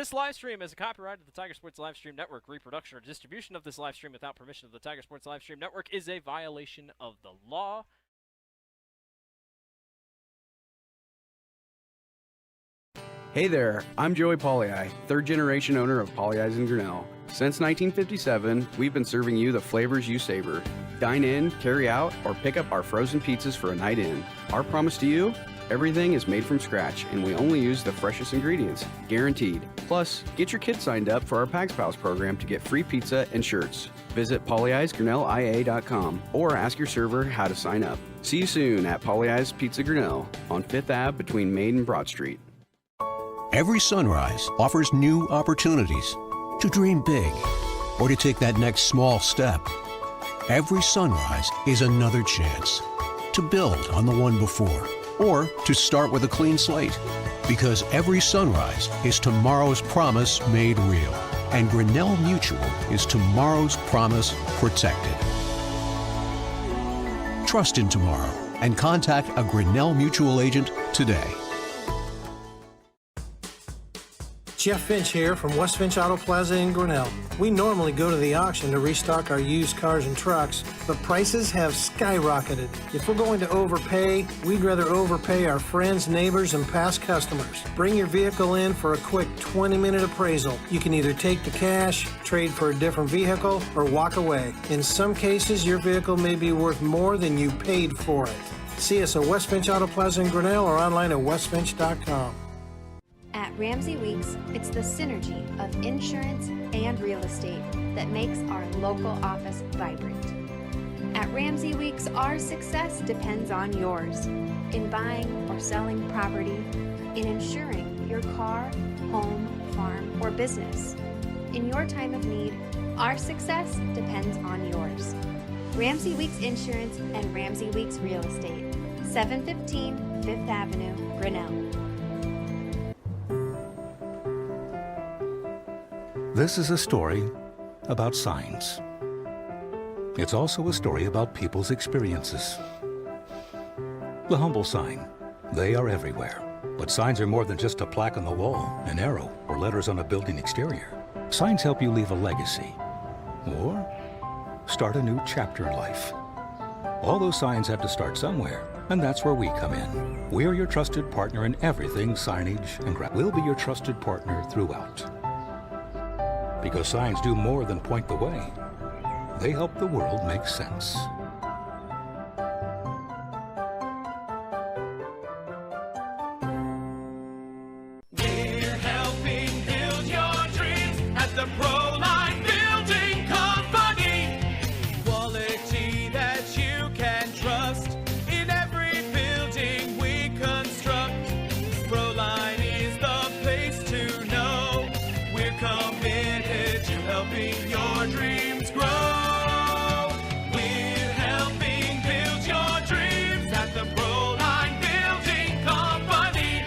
This live stream is a copyright of the Tiger Sports Livestream Network. Reproduction or distribution of this live stream without permission of the Tiger Sports Livestream Network is a violation of the law. Hey there, I'm Joey Pollei, third generation owner of Polley's in Grinnell. Since 1957, we've been serving you the flavors you savor. Dine in, carry out, or pick up our frozen pizzas for a night in. Our promise to you? Everything is made from scratch, and we only use the freshest ingredients, guaranteed. Plus, get your kids signed up for our Pags Pals program to get free pizza and shirts. Visit polleisgrinnellia.com or ask your server how to sign up. See you soon at Polley's Pizza Grinnell on 5th Ave between Main and Broad Street. Every sunrise offers new opportunities to dream big or to take that next small step. Every sunrise is another chance to build on the one before or to start with a clean slate, because every sunrise is tomorrow's promise made real, and Grinnell Mutual is tomorrow's promise protected. Trust in tomorrow and contact a Grinnell Mutual agent today. Jeff Finch here from West Finch Auto Plaza in Grinnell. We normally go to the auction to restock our used cars and trucks, but prices have skyrocketed. If we're going to overpay, we'd rather overpay our friends, neighbors, and past customers. Bring your vehicle in for a quick 20-minute appraisal. You can either take the cash, trade for a different vehicle, or walk away. In some cases, your vehicle may be worth more than you paid for it. See us at West Finch Auto Plaza in Grinnell or online at westfinch.com. At Ramsey Weeks, it's the synergy of insurance and real estate that makes our local office vibrant. At Ramsey Weeks, our success depends on yours in buying or selling property, in insuring your car, home, farm, or business. In your time of need, our success depends on yours. Ramsey Weeks Insurance and Ramsey Weeks Real Estate, 715 5th Avenue, Grinnell. This is a story about signs. It's also a story about people's experiences. The humble sign. They are everywhere. But signs are more than just a plaque on the wall, an arrow, or letters on a building exterior. Signs help you leave a legacy or start a new chapter in life. All those signs have to start somewhere, and that's where we come in. We're your trusted partner in everything signage and graphics. We'll be your trusted partner throughout. Because signs do more than point the way. They help the world make sense. We're helping build your dreams at the Proline Building Company. Quality that you can trust in every building we construct. Proline is the place to know. We're committed to helping your dreams grow. We're helping build your dreams at the Proline Building Company.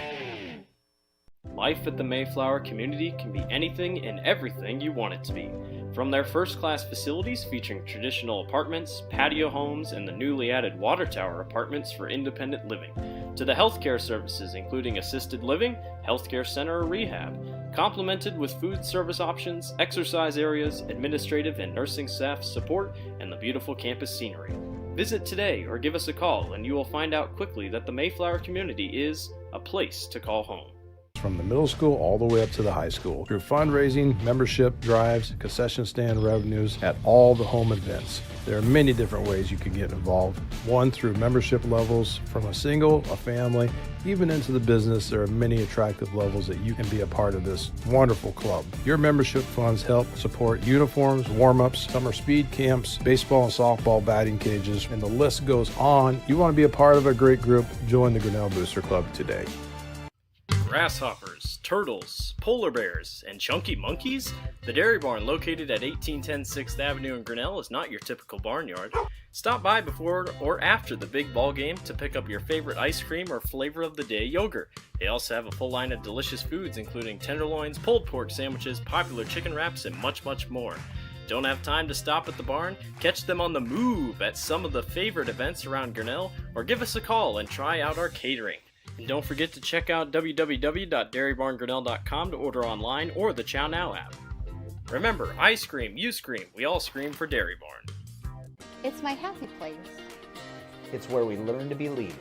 Life at the Mayflower community can be anything and everything you want it to be. From their first-class facilities featuring traditional apartments, patio homes, and the newly added water tower apartments for independent living, to the healthcare services including assisted living, healthcare center or rehab, complemented with food service options, exercise areas, administrative and nursing staff support, and the beautiful campus scenery. Visit today or give us a call and you will find out quickly that the Mayflower community is a place to call home. From the middle school all the way up to the high school, through fundraising, membership drives, concession stand revenues at all the home events. There are many different ways you can get involved. One, through membership levels from a single, a family, even into the business. There are many attractive levels that you can be a part of this wonderful club. Your membership funds help support uniforms, warm-ups, summer speed camps, baseball and softball batting cages, and the list goes on. You want to be a part of a great group? Join the Grinnell Booster Club today. Grasshoppers, turtles, polar bears, and chunky monkeys? The Dairy Barn, located at 1810 6th Avenue in Grinnell, is not your typical barnyard. Stop by before or after the big ball game to pick up your favorite ice cream or flavor of the day yogurt. They also have a full line of delicious foods including tenderloins, pulled pork sandwiches, popular chicken wraps, and much, much more. Don't have time to stop at the barn? Catch them on the move at some of the favorite events around Grinnell, or give us a call and try out our catering. And don't forget to check out www.dairybarngrinnell.com to order online or the Chow Now app. Remember, I scream, you scream, we all scream for Dairy Barn. It's my happy place. It's where we learn to be leaders.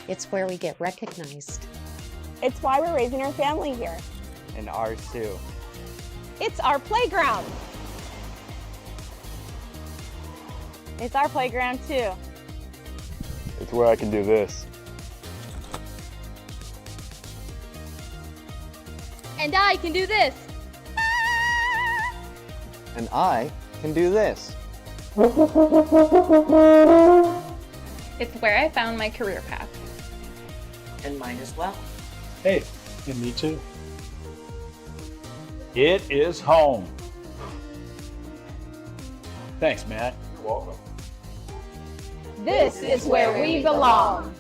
It's where we get recognized. It's why we're raising our family here. And ours too. It's our playground. It's our playground too. It's where I can do this. And I can do this. And I can do this. It's where I found my career path. And mine as well. Hey, and me too. It is home. Thanks, Matt. You're welcome. This is where we belong.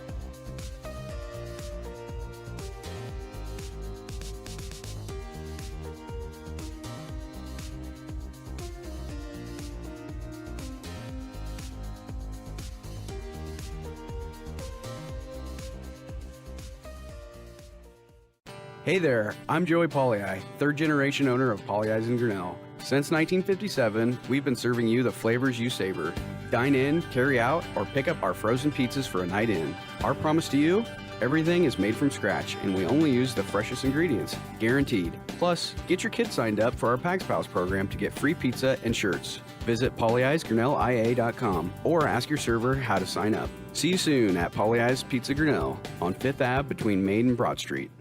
Hey there, I'm Joey Pollyi, third generation owner of Pollyi's in Grinnell. Since 1957, we've been serving you the flavors you savor. Dine in, carry out, or pick up our frozen pizzas for a night in. Our promise to you? Everything is made from scratch, and we only use the freshest ingredients, guaranteed. Plus, get your kids signed up for our Pags Pals program to get free pizza and shirts. Visit pollyi'sgrinnellia.com or ask your server how to sign up. See you soon at Pollyi's Pizza Grinnell on 5th Ave between Main and Broad Street.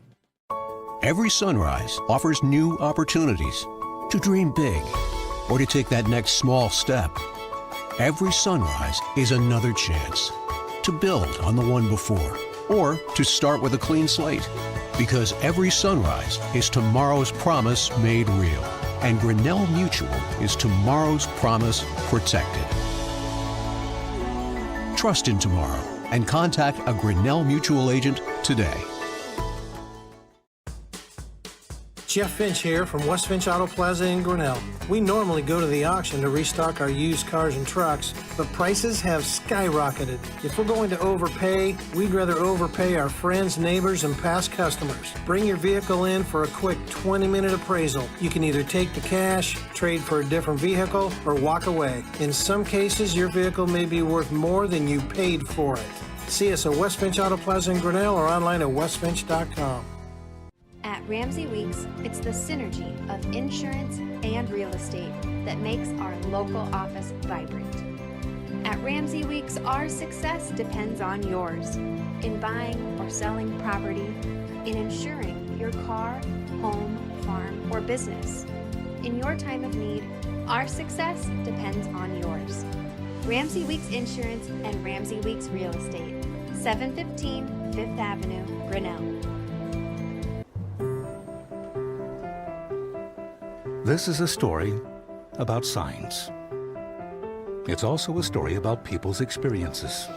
Every sunrise offers new opportunities to dream big or to take that next small step. Every sunrise is another chance to build on the one before or to start with a clean slate. Because every sunrise is tomorrow's promise made real. And Grinnell Mutual is tomorrow's promise protected. Trust in tomorrow and contact a Grinnell Mutual agent today. Jeff Finch here from West Finch Auto Plaza in Grinnell. We normally go to the auction to restock our used cars and trucks, but prices have skyrocketed. If we're going to overpay, we'd rather overpay our friends, neighbors, and past customers. Bring your vehicle in for a quick 20-minute appraisal. You can either take the cash, trade for a different vehicle, or walk away. In some cases, your vehicle may be worth more than you paid for it. See us at West Finch Auto Plaza in Grinnell or online at westfinch.com. At Ramsey Weeks, it's the synergy of insurance and real estate that makes our local office vibrant. At Ramsey Weeks, our success depends on yours in buying or selling property, in insuring your car, home, farm, or business. In your time of need, our success depends on yours. Ramsey Weeks Insurance and Ramsey Weeks Real Estate, 715 5th Avenue, Grinnell. This is a story about signs. It's also a story about people's experiences.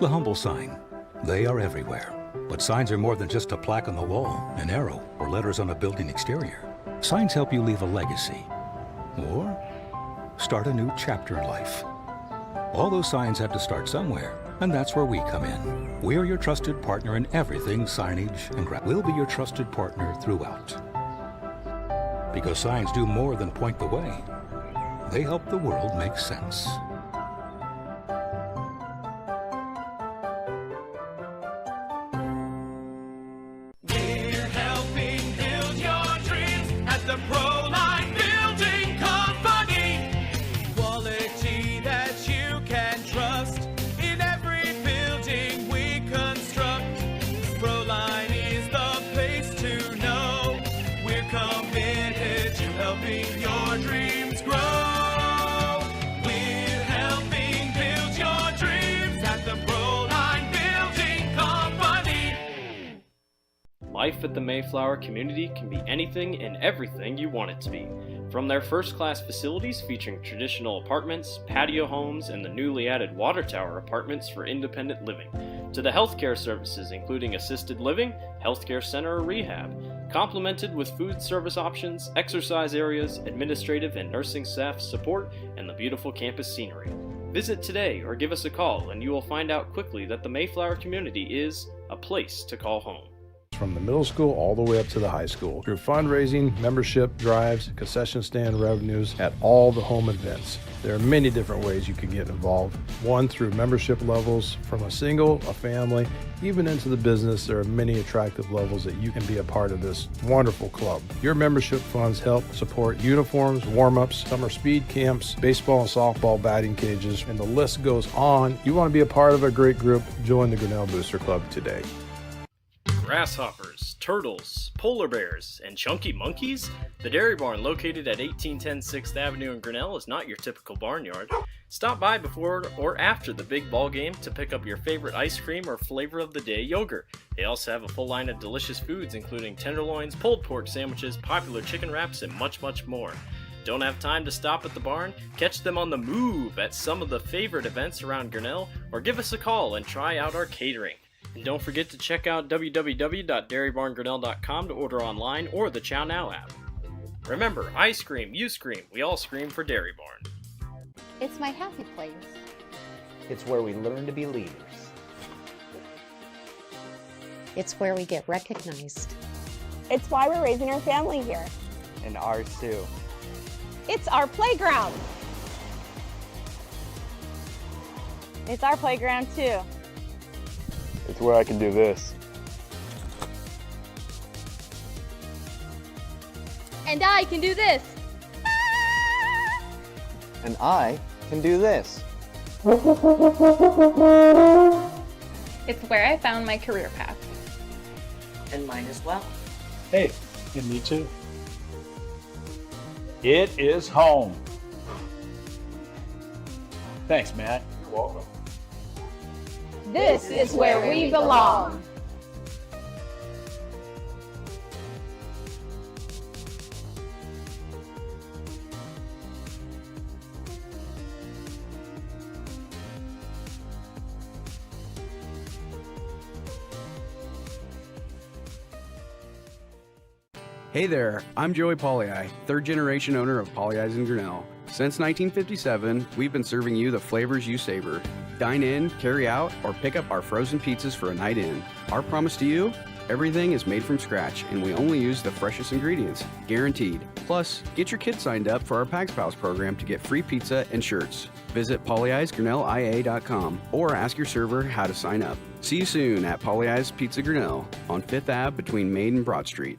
The humble sign. They are everywhere. But signs are more than just a plaque on the wall, an arrow, or letters on a building exterior. Signs help you leave a legacy or start a new chapter in life. All those signs have to start somewhere, and that's where we come in. We're your trusted partner in everything signage and we'll be your trusted partner throughout. Because signs do more than point the way. They help the world make sense. We're helping build your dreams at the Proline Building Company. Quality that you can trust in every building we construct. Proline is the place to know. We're committed to helping your dreams grow. We're helping build your dreams at the Proline Building Company. Life at the Mayflower community can be anything and everything you want it to be. From their first-class facilities featuring traditional apartments, patio homes, and the newly added water tower apartments for independent living, to the healthcare services including assisted living, healthcare center or rehab, complemented with food service options, exercise areas, administrative and nursing staff support, and the beautiful campus scenery. Visit today or give us a call and you will find out quickly that the Mayflower community is a place to call home. From the middle school all the way up to the high school, through fundraising, membership drives, concession stand revenues at all the home events. There are many different ways you can get involved. One, through membership levels from a single, a family, even into the business. There are many attractive levels that you can be a part of this wonderful club. Your membership funds help support uniforms, warm-ups, summer speed camps, baseball and softball batting cages, and the list goes on. You want to be a part of a great group? Join the Grinnell Booster Club today. Grasshoppers, turtles, polar bears, and chunky monkeys? The Dairy Barn, located at 1810 6th Avenue in Grinnell, is not your typical barnyard. Stop by before or after the big ball game to pick up your favorite ice cream or flavor of the day yogurt. They also have a full line of delicious foods including tenderloins, pulled pork sandwiches, popular chicken wraps, and much, much more. Don't have time to stop at the barn? Catch them on the move at some of the favorite events around Grinnell, or give us a call and try out our catering. And don't forget to check out www.dairybarngrinnell.com to order online or the Chow Now app. Remember, I scream, you scream, we all scream for Dairy Barn. It's my happy place. It's where we learn to be leaders. It's where we get recognized. It's why we're raising our family here. And ours too. It's our playground. It's our playground too. It's where I can do this. And I can do this. And I can do this. It's where I found my career path. And mine as well. Hey, and me too. It is home. Thanks, Matt. You're welcome. This is where we belong. Hey there, I'm Joey Pollyi, third generation owner of Pollyi's in Grinnell. Since 1957, we've been serving you the flavors you savor. Dine in, carry out, or pick up our frozen pizzas for a night in. Our promise to you? Everything is made from scratch, and we only use the freshest ingredients, guaranteed. Plus, get your kids signed up for our Pags Pals program to get free pizza and shirts. Visit pollyi'sgrinnellia.com or ask your server how to sign up. See you soon at Pollyi's Pizza Grinnell on 5th Ave between Main and Broad Street.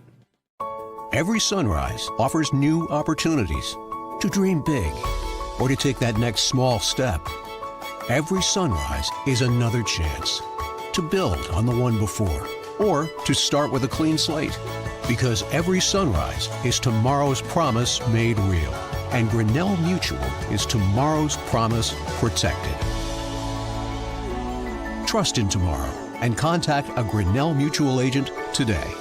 Every sunrise offers new opportunities to dream big or to take that next small step. Every sunrise is another chance to build on the one before or to start with a clean slate. Because every sunrise is tomorrow's promise made real. And Grinnell Mutual is tomorrow's promise protected. Trust in tomorrow and contact a Grinnell Mutual agent today.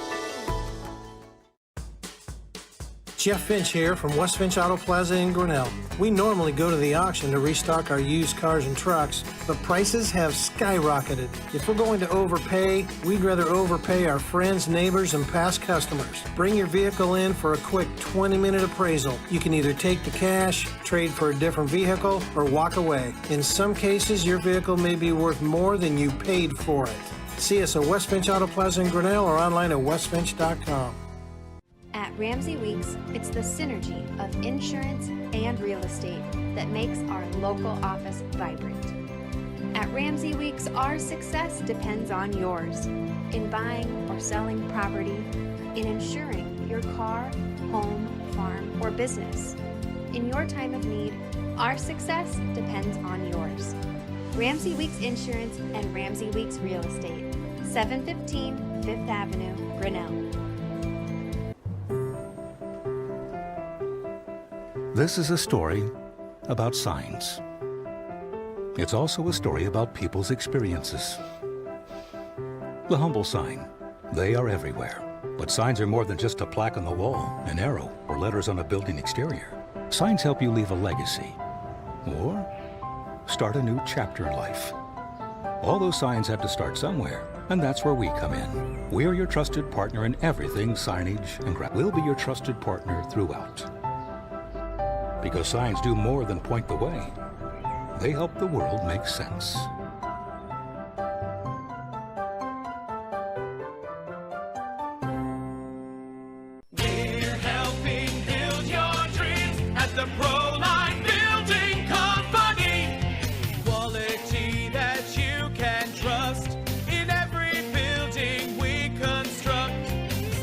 Jeff Finch here from West Finch Auto Plaza in Grinnell. We normally go to the auction to restock our used cars and trucks, but prices have skyrocketed. If we're going to overpay, we'd rather overpay our friends, neighbors, and past customers. Bring your vehicle in for a quick 20-minute appraisal. You can either take the cash, trade for a different vehicle, or walk away. In some cases, your vehicle may be worth more than you paid for it. See us at West Finch Auto Plaza in Grinnell or online at westfinch.com. At Ramsey Weeks, it's the synergy of insurance and real estate that makes our local office vibrant. At Ramsey Weeks, our success depends on yours in buying or selling property, in insuring your car, home, farm, or business. In your time of need, our success depends on yours. Ramsey Weeks Insurance and Ramsey Weeks Real Estate, 715 5th Avenue, Grinnell. This is a story about signs. It's also a story about people's experiences. The humble sign. They are everywhere. But signs are more than just a plaque on the wall, an arrow, or letters on a building exterior. Signs help you leave a legacy or start a new chapter in life. All those signs have to start somewhere, and that's where we come in. We're your trusted partner in everything signage and We'll be your trusted partner throughout. Because signs do more than point the way. They help the world make sense. We're helping build your dreams at the Proline Building Company. Quality that you can trust in every building we construct.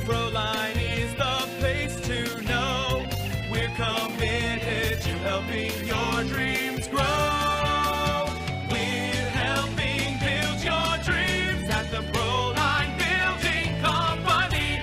Proline is the place to know. We're committed to helping your dreams grow. We're helping build your dreams at the Proline Building Company.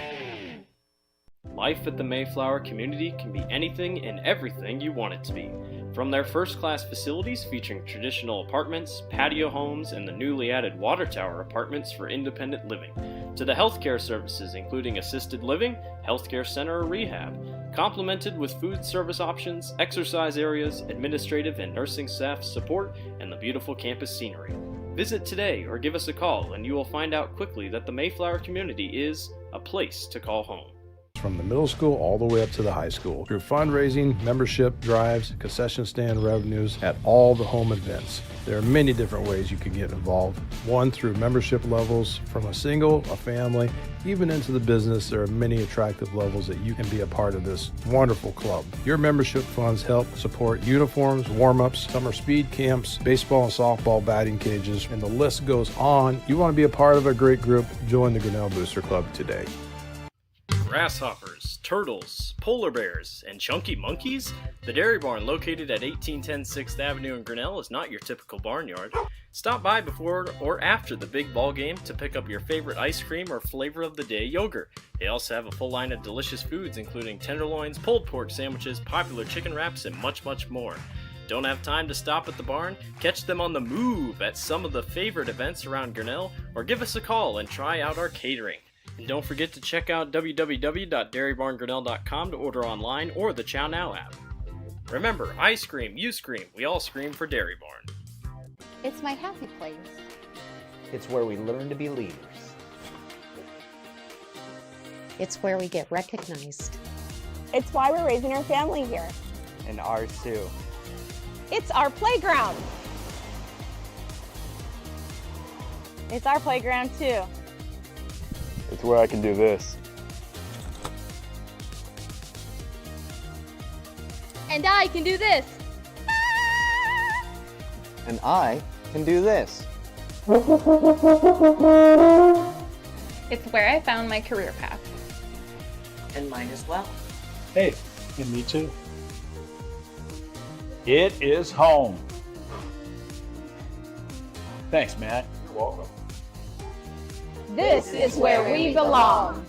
Life at the Mayflower community can be anything and everything you want it to be. From their first-class facilities featuring traditional apartments, patio homes, and the newly added water tower apartments for independent living, to the healthcare services including assisted living, healthcare center or rehab, complemented with food service options, exercise areas, administrative and nursing staff support, and the beautiful campus scenery. Visit today or give us a call and you will find out quickly that the Mayflower community is a place to call home. From the middle school all the way up to the high school, through fundraising, membership drives, concession stand revenues at all the home events. There are many different ways you can get involved. One, through membership levels from a single, a family, even into the business. There are many attractive levels that you can be a part of this wonderful club. Your membership funds help support uniforms, warm-ups, summer speed camps, baseball and softball batting cages, and the list goes on. You want to be a part of a great group? Join the Grinnell Booster Club today. Grasshoppers, turtles, polar bears, and chunky monkeys? The Dairy Barn, located at 1810 6th Avenue in Grinnell, is not your typical barnyard. Stop by before or after the big ball game to pick up your favorite ice cream or flavor of the day yogurt. They also have a full line of delicious foods including tenderloins, pulled pork sandwiches, popular chicken wraps, and much, much more. Don't have time to stop at the barn? Catch them on the move at some of the favorite events around Grinnell, or give us a call and try out our catering. And don't forget to check out www.dairybarngrinnell.com to order online or the Chow Now app. Remember, I scream, you scream, we all scream for Dairy Barn. It's my happy place. It's where we learn to be leaders. It's where we get recognized. It's why we're raising our family here. And ours too. It's our playground. It's our playground too. It's where I can do this. And I can do this. And I can do this. It's where I found my career path. And mine as well. Hey, and me too. It is home. Thanks, Matt. You're welcome. This is where we belong.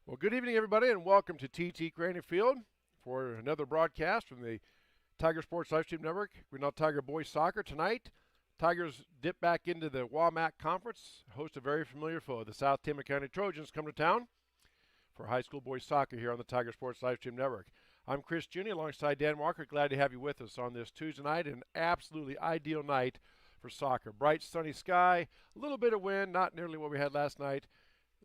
Well, good evening, everybody, and welcome to TT Crane Field for another broadcast from the Tiger Sports Livestream Network. Grinnell Tiger Boys Soccer tonight. Tigers dip back into the WAMAC Conference, host a very familiar foe. The South Tama County Trojans come to town for high school boys soccer here on the Tiger Sports Livestream Network. I'm Chris Juni alongside Dan Walker. Glad to have you with us on this Tuesday night, an absolutely ideal night for soccer. Bright, sunny sky, a little bit of wind, not nearly what we had last night.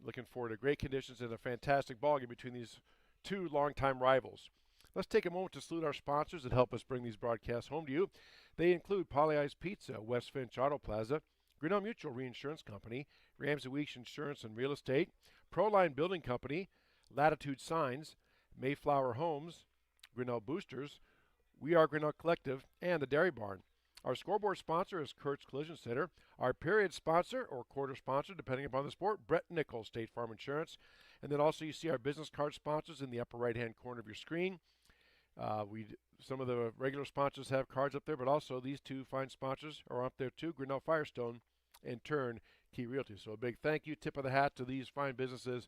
Looking forward to great conditions and a fantastic ballgame between these two longtime rivals. Let's take a moment to salute our sponsors that help us bring these broadcasts home to you. They include Pollyeyes Pizza, West Finch Auto Plaza, Grinnell Mutual Reinsurance Company, Ramsey Weeks Insurance and Real Estate, Proline Building Company, Latitude Signs, Mayflower Homes, Grinnell Boosters, We Are Grinnell Collective, and the Dairy Barn. Our scoreboard sponsor is Kurt's Collision Center. Our period sponsor, or quarter sponsor, depending upon the sport, Brett Nichols, State Farm Insurance. And then also you see our business card sponsors in the upper right-hand corner of your screen. Some of the regular sponsors have cards up there, but also these two fine sponsors are up there too, Grinnell Firestone and Turn Key Realty. So a big thank you, tip of the hat to these fine businesses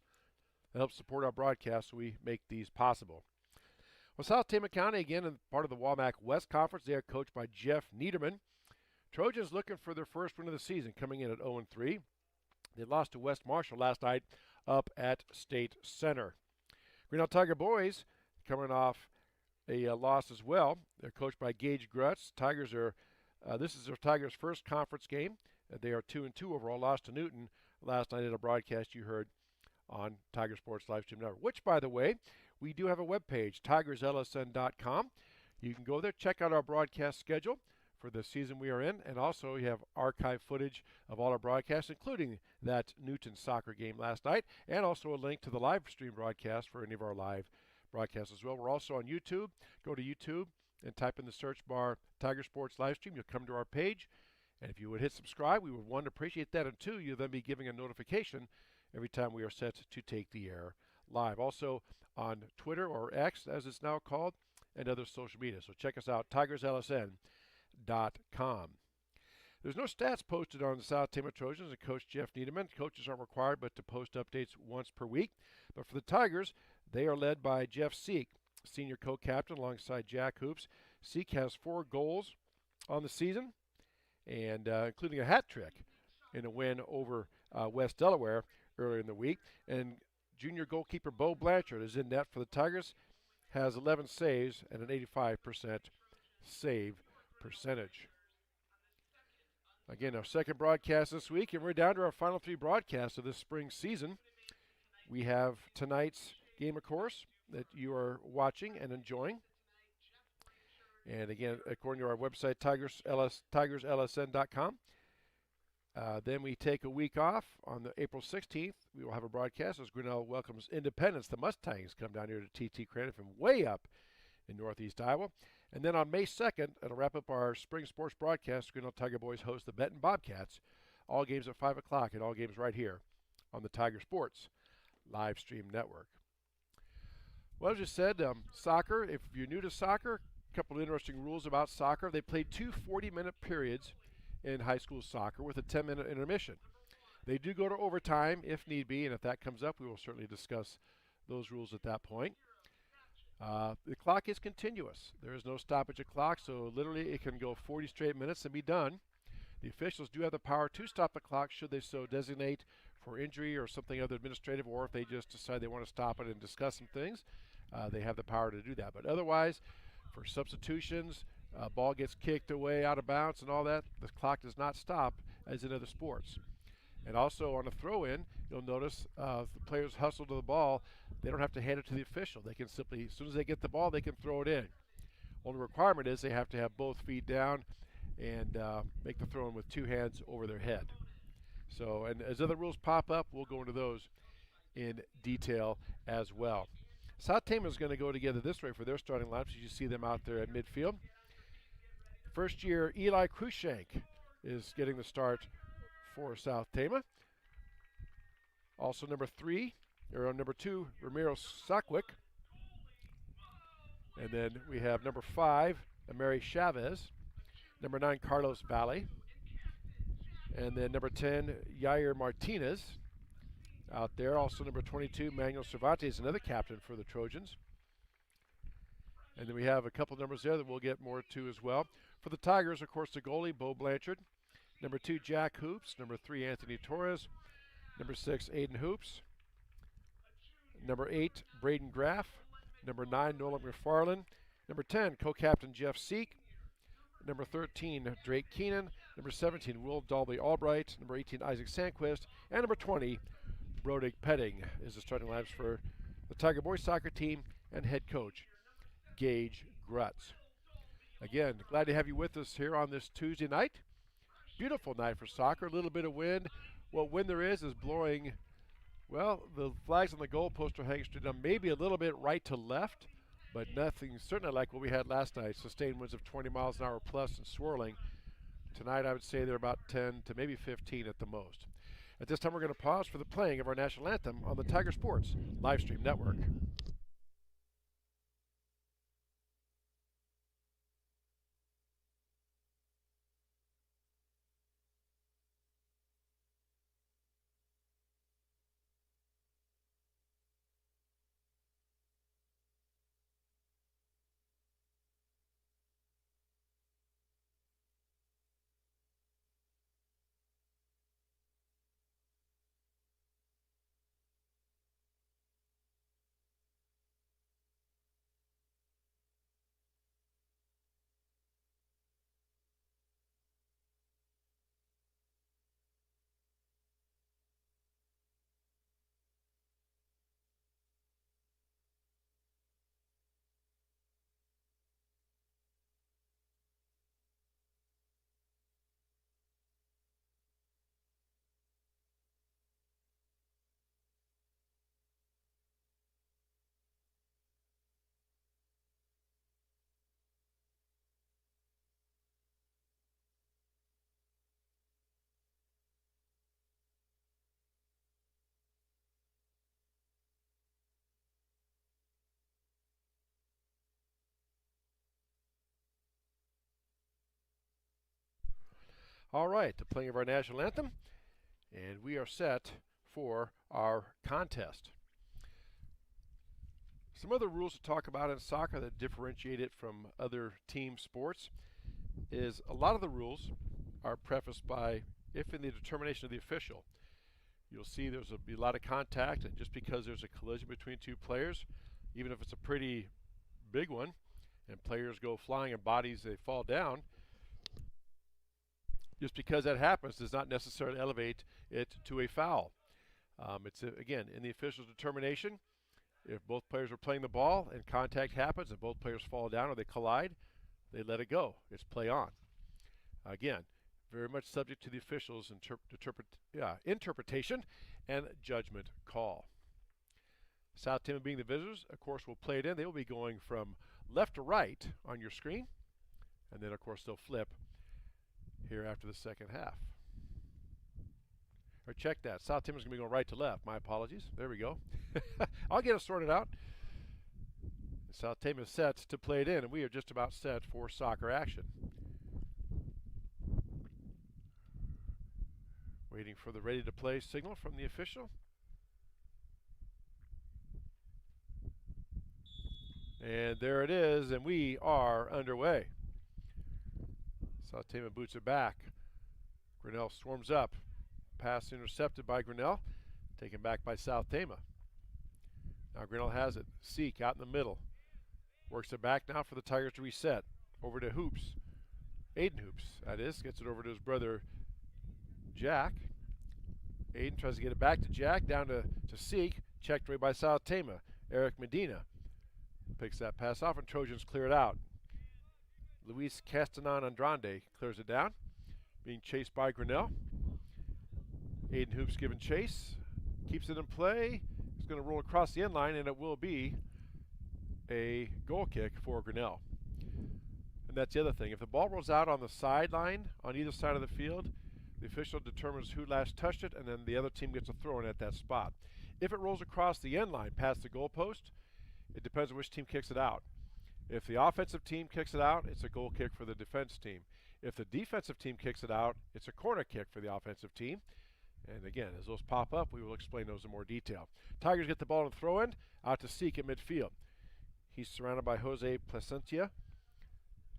that help support our broadcast so we make these possible. Well, South Tama County, again, in part of the WAMAC West Conference, they are coached by Jeff Niederman. Trojans looking for their first win of the season, coming in at 0-3. They lost to West Marshall last night up at State Center. Grinnell Tiger boys coming off a loss as well. They're coached by Gage Grutz. Tigers are this is their Tigers' first conference game. They are 2-2 overall. Lost to Newton last night at a broadcast you heard on Tiger Sports Livestream Network. Which, by the way, we do have a webpage, tigerslsn.com. You can go there, check out our broadcast schedule for the season we are in, and also we have archive footage of all our broadcasts, including that Newton soccer game last night, and also a link to the live stream broadcast for any of our live broadcasts as well. We're also on YouTube. Go to YouTube and type in the search bar Tiger Sports Livestream. You'll come to our page, and if you would hit subscribe, we would, one, appreciate that, and two, you'll then be giving a notification every time we are set to take the air live. Also on Twitter, or X as it's now called, and other social media. So check us out, tigerslsn.com. There's no stats posted on the South Tama Trojans and Coach Jeff Niederman. Coaches aren't required but to post updates once per week. But for the Tigers, they are led by Jeff Seek, senior co-captain, alongside Jack Hoops. Seek has 4 goals on the season, and including a hat trick in a win over West Delaware earlier in the week. And junior goalkeeper Bo Blanchard is in net for the Tigers, has 11 saves and an 85% save percentage. Again, our second broadcast this week, and we're down to our final 3 broadcasts of this spring season. We have tonight's game, of course, that you are watching and enjoying. And again, according to our website, tigerslsn.com. Then we take a week off. On the April 16th, we will have a broadcast as Grinnell welcomes Independence. The Mustangs come down here to TT Crandon from way up in northeast Iowa. And then on May 2nd, it'll wrap up our spring sports broadcast. Grinnell Tiger Boys host the Benton Bobcats. All games at 5 o'clock, and all games right here on the Tiger Sports live stream network. Well, as you said, soccer, if you're new to soccer, a couple of interesting rules about soccer. They play 2 40-minute periods in high school soccer with a 10-minute intermission. They do go to overtime if need be, and if that comes up, we will certainly discuss those rules at that point. The clock is continuous. There is no stoppage of clock, so literally it can go 40 straight minutes and be done. The officials do have the power to stop the clock should they so designate for injury or something other administrative, or if they just decide they want to stop it and discuss some things, they have the power to do that. But otherwise, for substitutions, ball gets kicked away out of bounds and all that, the clock does not stop as in other sports. And also on a throw-in, you'll notice if the players hustle to the ball, they don't have to hand it to the official. They can simply, as soon as they get the ball, they can throw it in. Only requirement is they have to have both feet down and make the throw-in with 2 hands over their head. So, and as other rules pop up, we'll go into those in detail as well. South Tama is going to go together this way for their starting lineups. You see them out there at midfield. First year, Eli Cruikshank is getting the start for South Tama. Also number 2, Ramiro Sackwick. And then we have number 5, Amari Chavez. Number 9, Carlos Valle. And then number 10, Yair Martinez out there. Also number 22, Manuel Cervantes, another captain for the Trojans. And then we have a couple numbers there that we'll get more to as well. For the Tigers, of course, the goalie, Bo Blanchard. Number 2, Jack Hoops. Number 3, Anthony Torres. Number 6, Aiden Hoops. Number 8, Braden Graff. Number 9, Nolan McFarland. Number 10, co-captain Jeff Seek. Number 13, Drake Keenan. Number 17, Will Dalby Albright. Number 18, Isaac Sandquist. And number 20, Brodick Petting is the starting lineups for the Tiger Boys soccer team and head coach Gage Grutz. Again, glad to have you with us here on this Tuesday night. Beautiful night for soccer. A little bit of wind. What wind there is blowing, well, the flags on the goalpost are hanging straight down, maybe a little bit right to left, but nothing certainly like what we had last night. Sustained winds of 20 miles an hour plus and swirling. Tonight I would say they're about 10 to maybe 15 at the most. At this time we're going to pause for the playing of our national anthem on the Tiger Sports Livestream Network. All right, the playing of our national anthem, and we are set for our contest. Some other rules to talk about in soccer that differentiate it from other team sports is a lot of the rules are prefaced by if in the determination of the official. You'll see there's be a lot of contact, and just because there's a collision between two players, even if it's a pretty big one, and players go flying and bodies they fall down, just because that happens does not necessarily elevate it to a foul. It's again in the official's determination. If both players are playing the ball and contact happens and both players fall down or they collide, they let it go. It's play on. Again, very much subject to the official's interpretation and judgment call. South Tama being the visitors, of course, will play it in. They will be going from left to right on your screen, and then, of course, they'll flip here after the second half. Or check that. South Tama's going to be going right to left. My apologies. There we go. I'll get it sorted out. South Tama is set to play it in, and we are just about set for soccer action. Waiting for the ready to play signal from the official. And there it is, and we are underway. South Tama boots it back. Grinnell swarms up. Pass intercepted by Grinnell, taken back by South Tama. Now Grinnell has it. Seek out in the middle. Works it back now for the Tigers to reset. Over to Hoops. Aiden Hoops, that is. Gets it over to his brother Jack. Aiden tries to get it back to Jack. Down to Seek. Checked away by South Tama. Eric Medina picks that pass off, and Trojans clear it out. Luis Castanon Andrade clears it down. Being chased by Grinnell. Aiden Hoops giving chase. Keeps it in play. It's going to roll across the end line, and it will be a goal kick for Grinnell. And that's the other thing. If the ball rolls out on the sideline on either side of the field, the official determines who last touched it, and then the other team gets a throw in at that spot. If it rolls across the end line past the goalpost, it depends on which team kicks it out. If the offensive team kicks it out, it's a goal kick for the defense team. If the defensive team kicks it out, it's a corner kick for the offensive team. And again, as those pop up, we will explain those in more detail. Tigers get the ball and throw in, out to Seek at midfield. He's surrounded by Jose Placentia,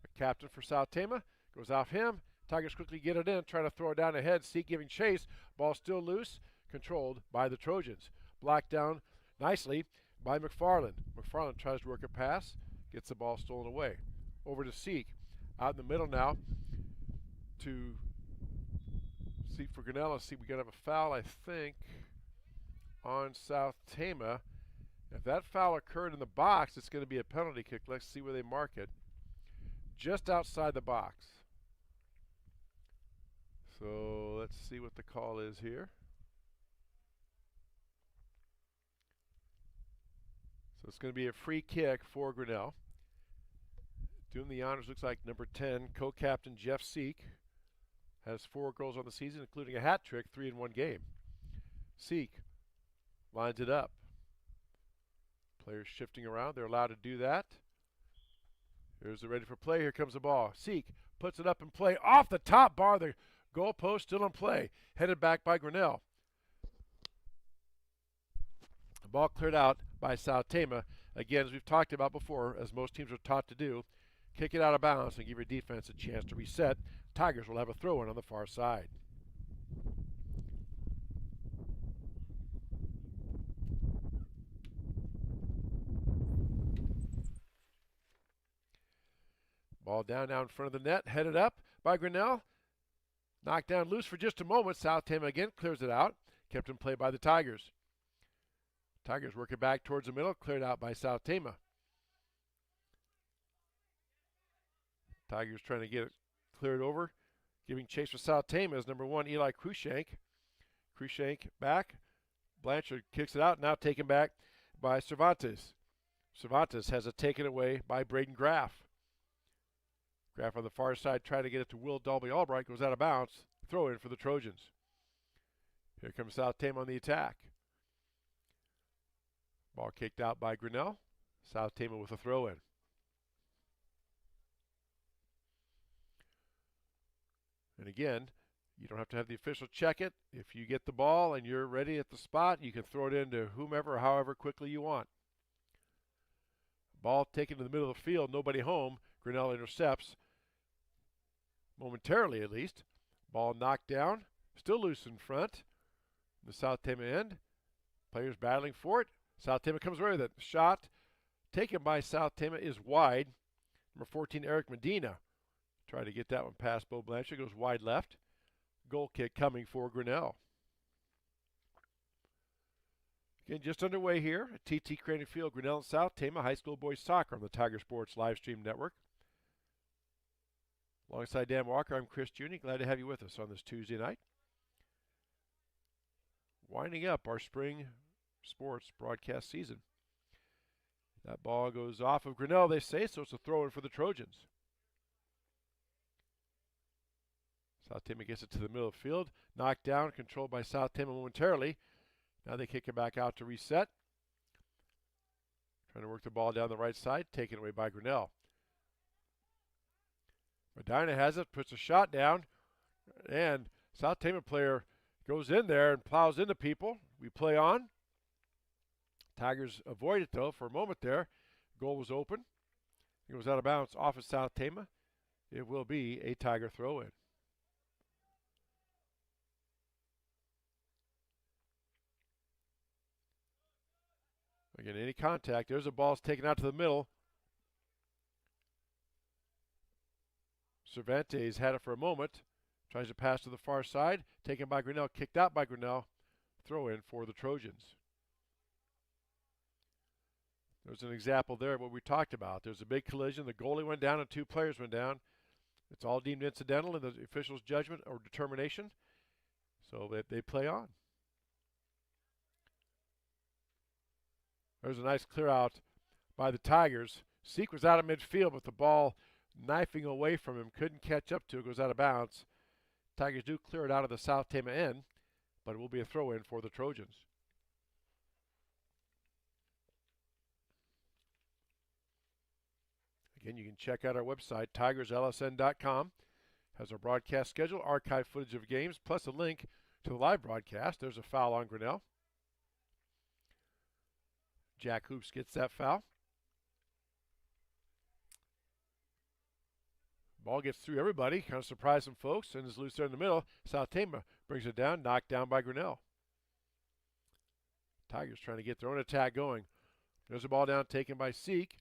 a captain for South Tama. Goes off him. Tigers quickly get it in, trying to throw it down ahead. Seek giving chase. Ball still loose, controlled by the Trojans. Blocked down nicely by McFarland. McFarland tries to work a pass, gets the ball stolen away. Over to Seek. Out in the middle now to Seek for Grinnell. Let's see, we're going to have a foul, I think, on South Tama. If that foul occurred in the box, it's going to be a penalty kick. Let's see where they mark it. Just outside the box. So let's see what the call is here. So it's going to be a free kick for Grinnell. Doing the honors looks like number 10, co-captain Jeff Seek. Has 4 goals on the season, including a hat trick, 3 in 1 game. Seek lines it up. Players shifting around. They're allowed to do that. Here's the ready for play. Here comes the ball. Seek puts it up in play. Off the top bar. The goalpost still in play. Headed back by Grinnell. The ball cleared out by South Tama. Again, as we've talked about before, as most teams are taught to do, kick it out of bounds and give your defense a chance to reset. Tigers will have a throw-in on the far side. Ball down in front of the net, headed up by Grinnell. Knocked down loose for just a moment. South Tama again clears it out. Kept in play by the Tigers. Tigers work it back towards the middle, cleared out by South Tama. Tigers trying to get it cleared over. Giving chase for South Tama is number 1, Eli Cruikshank. Cruikshank back. Blanchard kicks it out, now taken back by Cervantes. Cervantes has it taken away by Braden Graff. Graff on the far side trying to get it to Will Dalby Albright. Goes out of bounds. Throw in for the Trojans. Here comes South Tama on the attack. Ball kicked out by Grinnell. South Tama with a throw in. And again, You don't have to have the official check it. If you get the ball and you're ready at the spot, you can throw it into whomever or however quickly you want. Ball taken to the middle of the field, nobody home. Grinnell intercepts, momentarily at least. Ball knocked down, still loose in front. The South Tama end. Players battling for it. South Tama comes away with it. Shot taken by South Tama is wide. Number 14, Eric Medina. Try to get that one past Bo Blanchard. Goes wide left. Goal kick coming for Grinnell. Again, just underway here at TT Crane Field, Grinnell and South Tama High School Boys Soccer on the Tiger Sports live stream network. Alongside Dan Walker, I'm Chris Juni. Glad to have you with us on this Tuesday night. Winding up our spring sports broadcast season. That ball goes off of Grinnell, they say, so it's a throw-in for the Trojans. South Tama gets it to the middle of the field. Knocked down, controlled by South Tama momentarily. Now they kick it back out to reset. Trying to work the ball down the right side, taken away by Grinnell. Medina has it, puts a shot down, and South Tama player goes in there and plows into people. We play on. Tigers avoid it, though, for a moment there. Goal was open. It goes out of bounds off of South Tama. It will be a Tiger throw-in. Again, any contact. There's a ball taken out to the middle. Cervantes had it for a moment. Tries to pass to the far side. Taken by Grinnell. Kicked out by Grinnell. Throw in for the Trojans. There's an example there of what we talked about. There's a big collision. The goalie went down and two players went down. It's all deemed incidental in the official's judgment or determination. So they play on. There's a nice clear out by the Tigers. Seek was out of midfield, but the ball knifing away from him, couldn't catch up to it, goes out of bounds. Tigers do clear it out of the South Tama end, but it will be a throw-in for the Trojans. Again, you can check out our website, tigerslsn.com. Has our broadcast schedule, archive footage of games, plus a link to the live broadcast. There's a foul on Grinnell. Jack Hoops gets that foul. Ball gets through everybody, kind of surprised some folks, and is loose there in the middle. South Tama brings it down, knocked down by Grinnell. Tigers trying to get their own attack going. There's a ball down taken by Seek.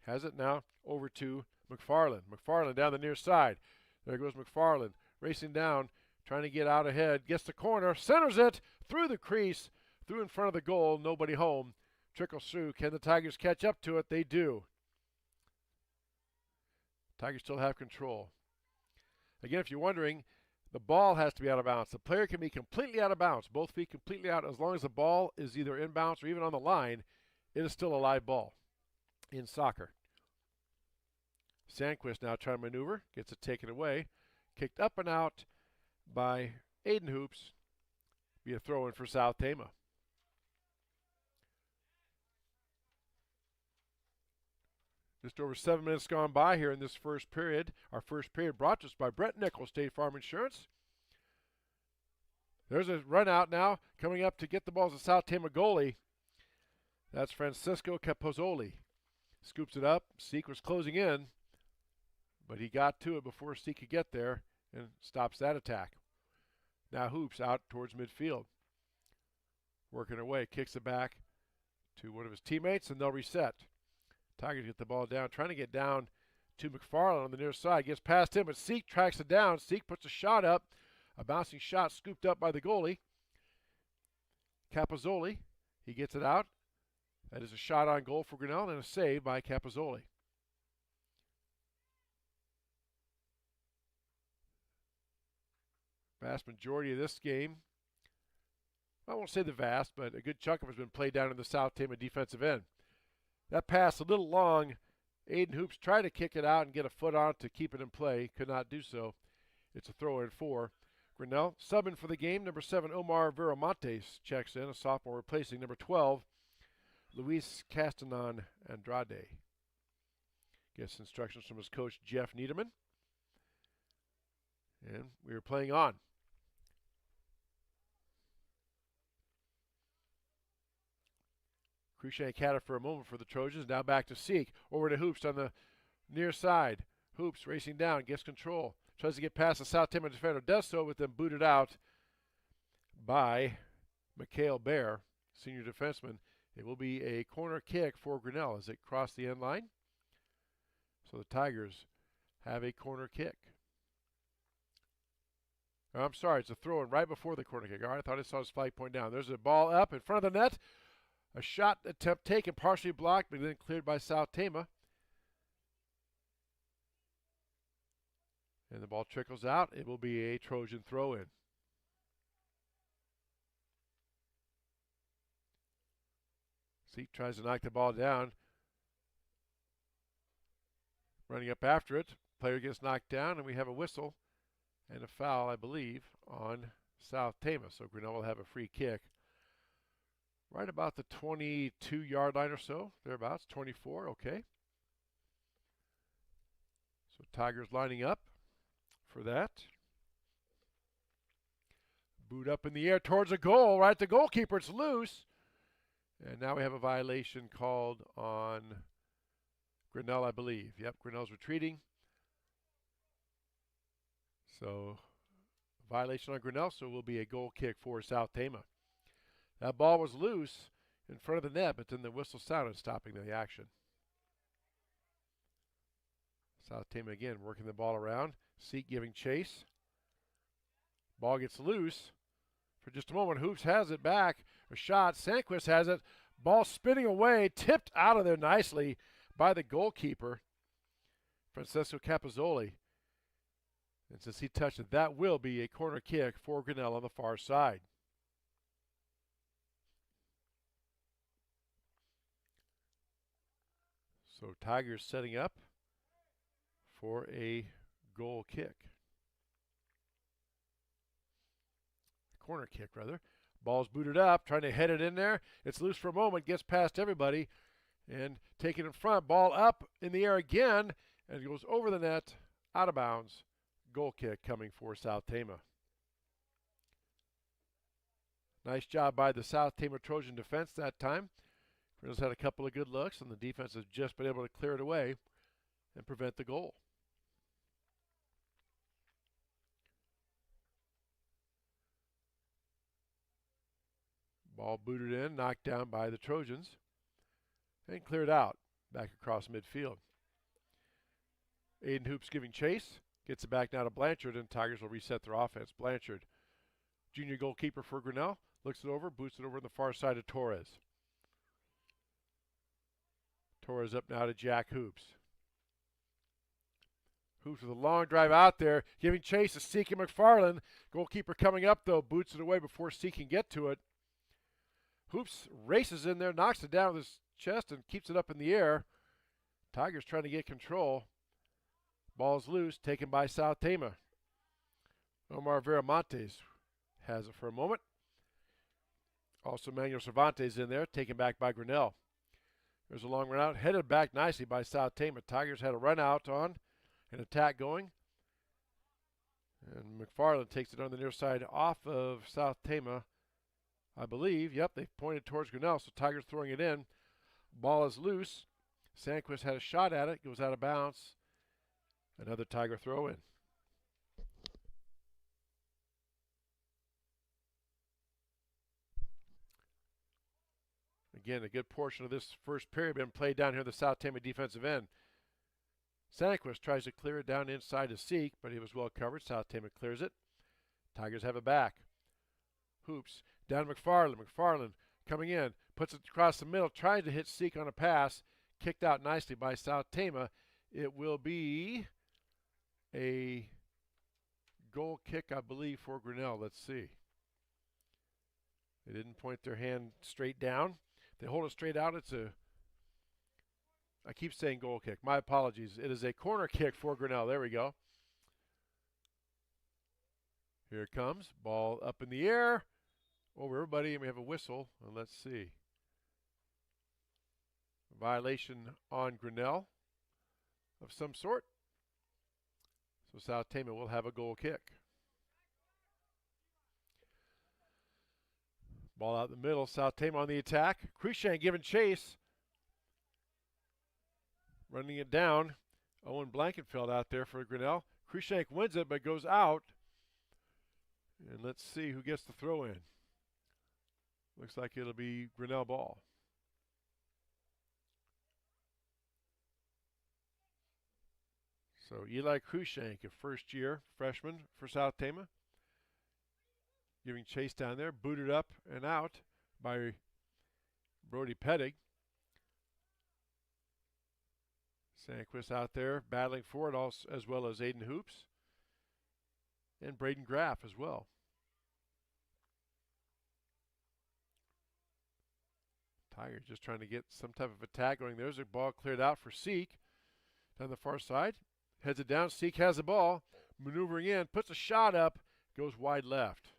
Has it now over to McFarland. McFarland down the near side. There goes McFarland, racing down, trying to get out ahead. Gets the corner, centers it through the crease, through in front of the goal, nobody home. Trickles through. Can the Tigers catch up to it? They do. Tigers still have control. Again, if you're wondering, the ball has to be out of bounds. The player can be completely out of bounds, both feet completely out. As long as the ball is either in bounds or even on the line, it is still a live ball in soccer. Sandquist now trying to maneuver, gets it taken away. Kicked up and out by Aiden Hoops. Be a throw-in for South Tama. Just over 7 minutes gone by here in this first period. Our first period brought to us by Brett Nichols, State Farm Insurance. There's a run out now coming up to get the ball as a South Tama goalie. That's Francisco Capozzoli. Scoops it up. Seek was closing in, but he got to it before Seek could get there and stops that attack. Now Hoops out towards midfield. Working away, kicks it back to one of his teammates, and they'll reset. Tigers get the ball down, trying to get down to McFarland on the near side. Gets past him, but Seek tracks it down. Seek puts a shot up. A bouncing shot scooped up by the goalie. Capozzoli, he gets it out. That is a shot on goal for Grinnell and a save by Capozzoli. Vast majority of this game, I won't say the vast, but a good chunk of it has been played down in the South Tama defensive end. That pass a little long. Aiden Hoops tried to kick it out and get a foot on it to keep it in play. Could not do so. It's a throw-in for Grinnell. Subbing for the game, number 7, Omar Viramontes checks in, a sophomore replacing number 12, Luis Castanon Andrade. Gets instructions from his coach, Jeff Niederman. And we are playing on. Cruikshank had it for a moment for the Trojans. Now back to Seek. Over to Hoops on the near side. Hoops racing down, gets control. Tries to get past the South Tama defender. Does so, with them booted out by Mikhail Bear, senior defenseman. It will be a corner kick for Grinnell as it crossed the end line. So the Tigers have a corner kick. Oh, I'm sorry, it's a throw-in right before the corner kick. All right, I thought I saw his flag point down. There's a ball up in front of the net. A shot attempt taken, partially blocked, but then cleared by South Tama. And the ball trickles out. It will be a Trojan throw-in. Seek tries to knock the ball down. Running up after it. Player gets knocked down, and we have a whistle and a foul, I believe, on South Tama. So Grinnell will have a free kick right about the 22-yard line or so, thereabouts, 24, okay. So Tigers lining up for that. Boot up in the air towards the goal, right at the goalkeeper. It's loose. And now we have a violation called on Grinnell, I believe. Yep, Grinnell's retreating. So, violation on Grinnell, so it will be a goal kick for South Tama. That ball was loose in front of the net, but then the whistle sounded, stopping the action. South Tama again working the ball around. Seek giving chase. Ball gets loose. For just a moment, Hoops has it back. A shot. Sandquist has it. Ball spinning away, tipped out of there nicely by the goalkeeper, Francesco Capozzoli. And since he touched it, that will be a corner kick for Grinnell on the far side. So Tigers setting up for a goal kick. Corner kick, rather. Ball's booted up, trying to head it in there. It's loose for a moment, gets past everybody, and taken in front. Ball up in the air again, and it goes over the net, out of bounds. Goal kick coming for South Tama. Nice job by the South Tama Trojan defense that time. Grinnell's had a couple of good looks, and the defense has just been able to clear it away and prevent the goal. Ball booted in, knocked down by the Trojans, and cleared out back across midfield. Aiden Hoops giving chase. Gets it back now to Blanchard, and Tigers will reset their offense. Blanchard, junior goalkeeper for Grinnell, looks it over, boots it over on the far side of Torres. Torres up now to Jack Hoops. Hoops with a long drive out there, giving chase to Seek and McFarland. Goalkeeper coming up, though, boots it away before Seek can get to it. Hoops races in there, knocks it down with his chest, and keeps it up in the air. Tigers trying to get control. Ball's loose, taken by South Tama. Omar Veramontes has it for a moment. Also Manuel Cervantes in there, taken back by Grinnell. There's a long run out, headed back nicely by South Tama. Tigers had a run out on, an attack going. And McFarland takes it on the near side off of South Tama, I believe. Yep, they pointed towards Grinnell, so Tigers throwing it in. Ball is loose. Sandquist had a shot at it, goes out of bounds. Another Tiger throw in. Again, a good portion of this first period been played down here in the South Tama defensive end. Sandquist tries to clear it down inside to Seek, but he was well covered. South Tama clears it. Tigers have it back. Hoops down to McFarland. McFarland coming in, puts it across the middle, trying to hit Seek on a pass. Kicked out nicely by South Tama. It will be a goal kick, I believe, for Grinnell. Let's see. They didn't point their hand straight down. They hold it straight out. It's a, I keep saying goal kick. My apologies. It is a corner kick for Grinnell. There we go. Here it comes. Ball up in the air. Over everybody, and we have a whistle. And let's see. Violation on Grinnell of some sort. So South Tama will have a goal kick. Ball out in the middle. South Tama on the attack. Cruikshank giving chase. Running it down. Owen Blankenfeld out there for Grinnell. Cruikshank wins it but goes out. And let's see who gets the throw in. Looks like it'll be Grinnell ball. So Eli Cruikshank, a first-year freshman for South Tama, giving chase down there, booted up and out by Brody Pettig. Sandquist out there battling for it, also, as well as Aiden Hoops and Braden Graff as well. Tigers just trying to get some type of attack going. There's a ball cleared out for Seek down the far side. Heads it down. Seek has the ball. Maneuvering in. Puts a shot up. Goes wide left.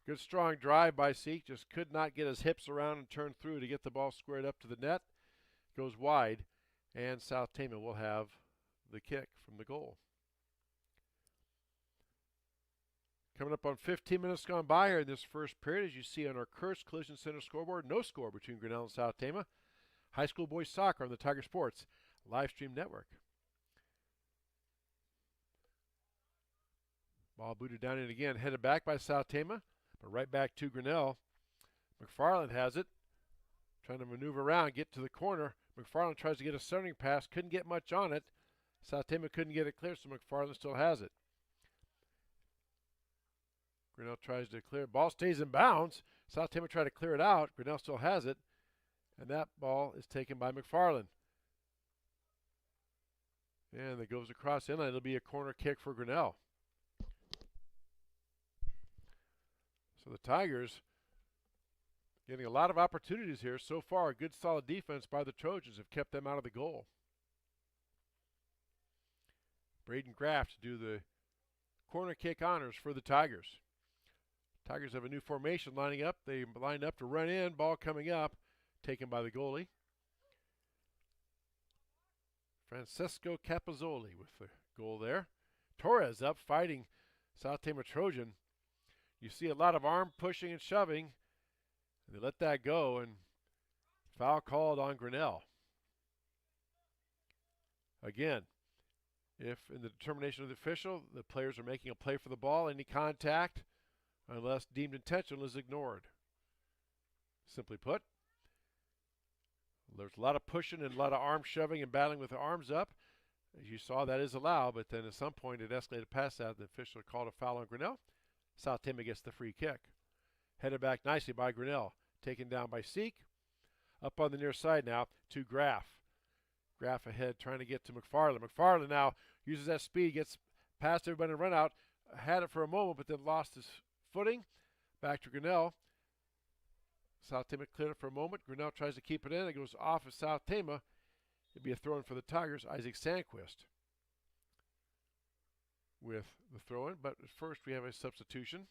Good strong drive by Seek. Just could not get his hips around and turn through to get the ball squared up to the net. Goes wide. And South Tama will have the kick from the goal. Coming up on 15 minutes gone by here in this first period, as you see on our Kurtz Collision Center scoreboard, no score between Grinnell and South Tama. High school boys soccer on the Tiger Sports live stream network. Ball booted down in again, headed back by South Tama, but right back to Grinnell. McFarland has it, trying to maneuver around, get to the corner. McFarland tries to get a centering pass, couldn't get much on it. South Tama couldn't get it clear, so McFarland still has it. Grinnell tries to clear. Ball stays in bounds. South Tama tried to clear it out. Grinnell still has it. And that ball is taken by McFarland. And it goes across inline. It'll be a corner kick for Grinnell. So the Tigers getting a lot of opportunities here. So far, a good solid defense by the Trojans have kept them out of the goal. Braden Graff to do the corner kick honors for the Tigers. Tigers have a new formation lining up. They line up to run in. Ball coming up. Taken by the goalie. Francesco Capozzoli with the goal there. Torres up fighting South Tama Trojan. You see a lot of arm pushing and shoving. They let that go, and foul called on Grinnell. Again, if in the determination of the official, the players are making a play for the ball, any contact, unless deemed intentional, is ignored. Simply put, there's a lot of pushing and a lot of arm shoving and battling with the arms up. As you saw, that is allowed, but then at some point it escalated past that. The official called a foul on Grinnell. South Tama gets the free kick. Headed back nicely by Grinnell. Taken down by Seek. Up on the near side now to Graff. Graff ahead trying to get to McFarland. McFarland now uses that speed, gets past everybody in the run out. Had it for a moment, but then lost his footing. Back to Grinnell. South Tama cleared it for a moment. Grinnell tries to keep it in. It goes off of South Tama. It'd be a throw-in for the Tigers. Isaac Sandquist with the throw-in. But first we have a substitution.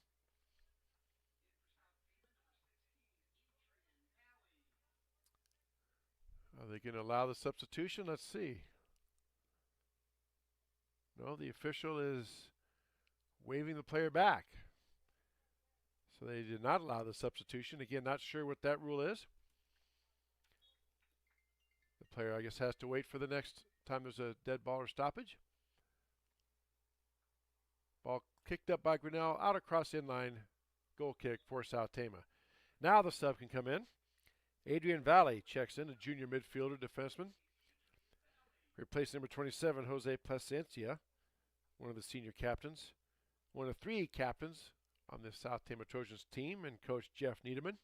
Are they going to allow the substitution? Let's see. No, the official is waving the player back. So they did not allow the substitution. Again, not sure what that rule is. The player, I guess, has to wait for the next time there's a dead ball or stoppage. Ball kicked up by Grinnell, out across inline. Goal kick for South Tama. Now the sub can come in. Adrian Valley checks in, a junior midfielder defenseman. Replacing number 27, Jose Placencia, one of the senior captains. One of three captains on the South Tama Trojans team, and Coach Jeff Niederman.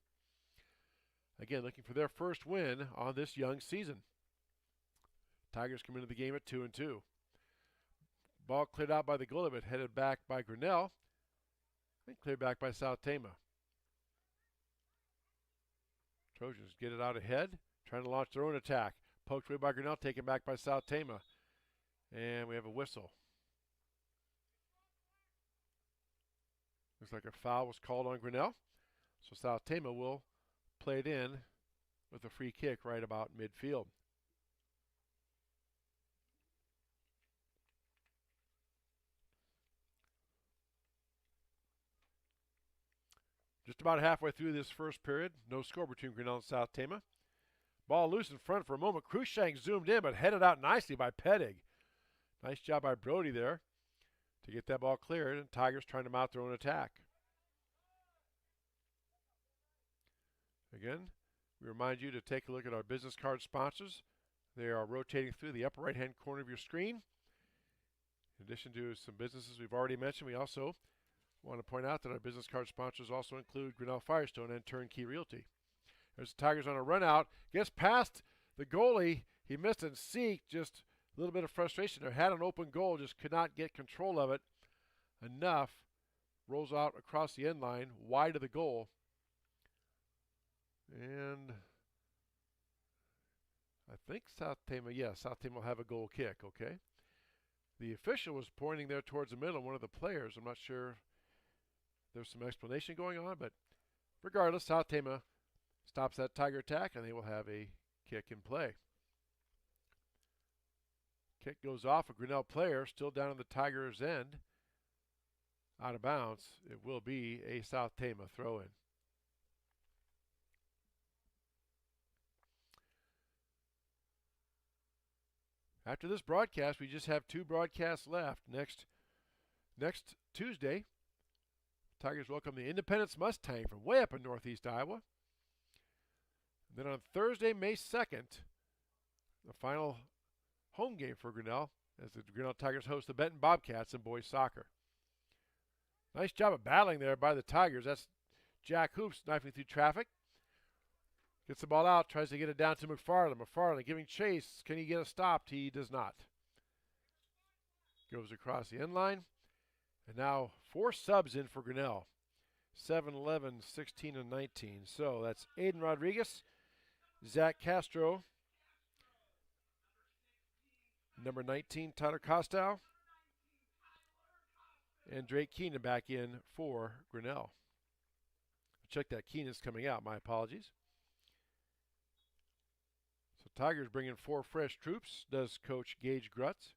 Again, looking for their first win on this young season. Tigers come into the game at 2-2. Ball cleared out by the goalie, but headed back by Grinnell. And cleared back by South Tama. Trojans get it out ahead, trying to launch their own attack. Poked away by Grinnell, taken back by South Tama. And we have a whistle. Looks like a foul was called on Grinnell. So South Tama will play it in with a free kick right about midfield. Just about halfway through this first period, no score between Grinnell and South Tama. Ball loose in front for a moment. Cruikshank zoomed in, but headed out nicely by Pedig. Nice job by Brody there to get that ball cleared, and Tigers trying to mount their own attack. Again, we remind you to take a look at our business card sponsors. They are rotating through the upper right-hand corner of your screen. In addition to some businesses we've already mentioned, we also want to point out that our business card sponsors also include Grinnell Firestone and Turnkey Realty. There's the Tigers on a run out. Gets past the goalie. He missed it. Seek, just a little bit of frustration there. Had an open goal, just could not get control of it enough. Rolls out across the end line, wide of the goal. And I think South Tama will have a goal kick, okay? The official was pointing there towards the middle, one of the players. I'm not sure there's some explanation going on, but regardless, South Tama stops that Tiger attack, and they will have a kick in play. Kick goes off. A Grinnell player still down on the Tigers' end. Out of bounds. It will be a South Tama throw-in. After this broadcast, we just have 2 broadcasts left. Next Tuesday, Tigers welcome the Independence Mustang from way up in northeast Iowa. And then on Thursday, May 2nd, the final home game for Grinnell as the Grinnell Tigers host the Benton Bobcats in boys soccer. Nice job of battling there by the Tigers. That's Jack Hoops knifing through traffic. Gets the ball out, tries to get it down to McFarland. McFarland giving chase. Can he get it stopped? He does not. Goes across the end line. And now 4 subs in for Grinnell. 7, 11, 16, and 19. So that's Aiden Rodriguez, Zach Castro, number 19, Tyler Costow, and Drake Keenan back in for Grinnell. Check that, Keenan's coming out. My apologies. So Tigers bring in 4 fresh troops, does Coach Gage Grutz.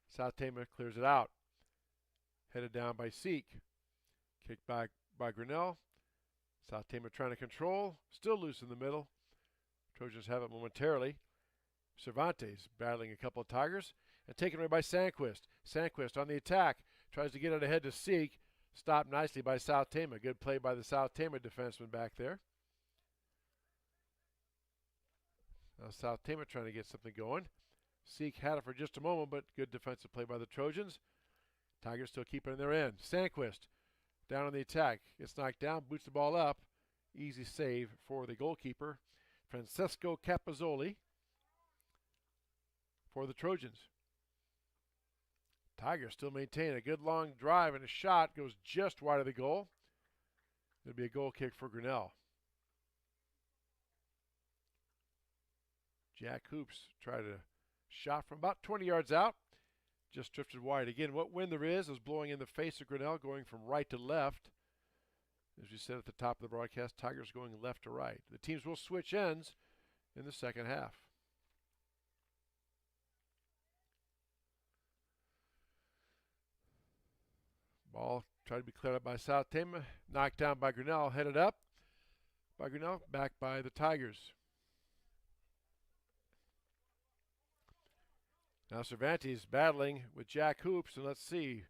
South Tama clears it out. Headed down by Seek. Kicked back by Grinnell. South Tama trying to control. Still loose in the middle. Trojans have it momentarily. Cervantes battling a couple of Tigers and taken away by Sandquist. Sandquist on the attack. Tries to get it ahead to Seek. Stopped nicely by South Tama. Good play by the South Tama defenseman back there. Now South Tama trying to get something going. Seek had it for just a moment, but good defensive play by the Trojans. Tigers still keeping their end. Sandquist down on the attack. Gets knocked down, boots the ball up. Easy save for the goalkeeper, Francesco Capozzoli, for the Trojans. Tigers still maintain a good long drive, and a shot goes just wide of the goal. It'll be a goal kick for Grinnell. Jack Hoops tried a shot from about 20 yards out. Just drifted wide. Again, what wind there is blowing in the face of Grinnell, going from right to left. As we said at the top of the broadcast, Tigers going left to right. The teams will switch ends in the second half. Ball tried to be cleared up by South Tama. Knocked down by Grinnell. Headed up by Grinnell. Back by the Tigers. Now Cervantes battling with Jack Hoops, and let's see.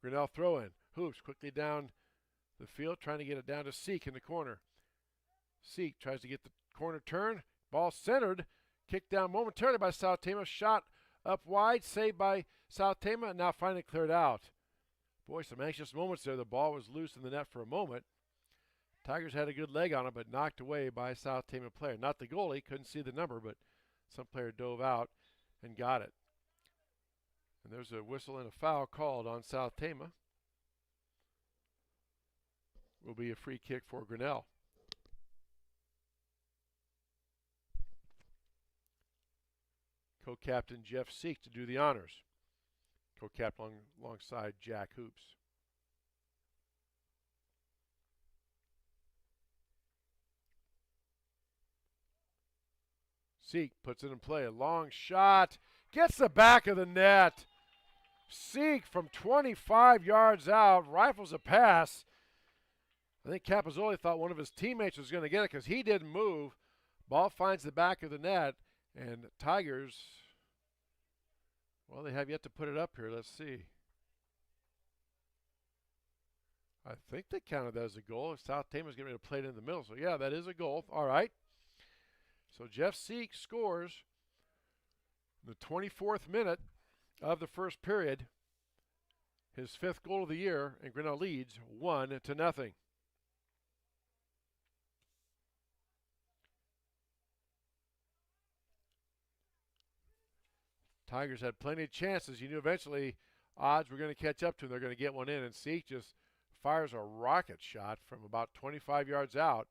Grinnell throw in. Hoops quickly down the field, trying to get it down to Seek in the corner. Seek tries to get the corner turn. Ball centered. Kicked down momentarily by South Tama. Shot up wide, saved by South Tama, and now finally cleared out. Boy, some anxious moments there. The ball was loose in the net for a moment. Tigers had a good leg on it, but knocked away by a South Tama player. Not the goalie, couldn't see the number, but some player dove out and got it. And there's a whistle and a foul called on South Tama. Will be a free kick for Grinnell. Co-captain Jeff Seek to do the honors. Co-captain alongside Jack Hoops. Seek puts it in play. A long shot. Gets the back of the net. Seek from 25 yards out rifles a pass. I think Capozzoli thought one of his teammates was going to get it because he didn't move. Ball finds the back of the net, and Tigers, well, they have yet to put it up here. Let's see. I think they counted that as a goal. South Tama's getting ready to play it in the middle. So, yeah, that is a goal. All right. So, Jeff Seek scores in the 24th minute of the first period. His 5th goal of the year, and Grinnell leads 1-0. Tigers had plenty of chances. You knew eventually odds were going to catch up to them. They're going to get one in, and Seek just fires a rocket shot from about 25 yards out,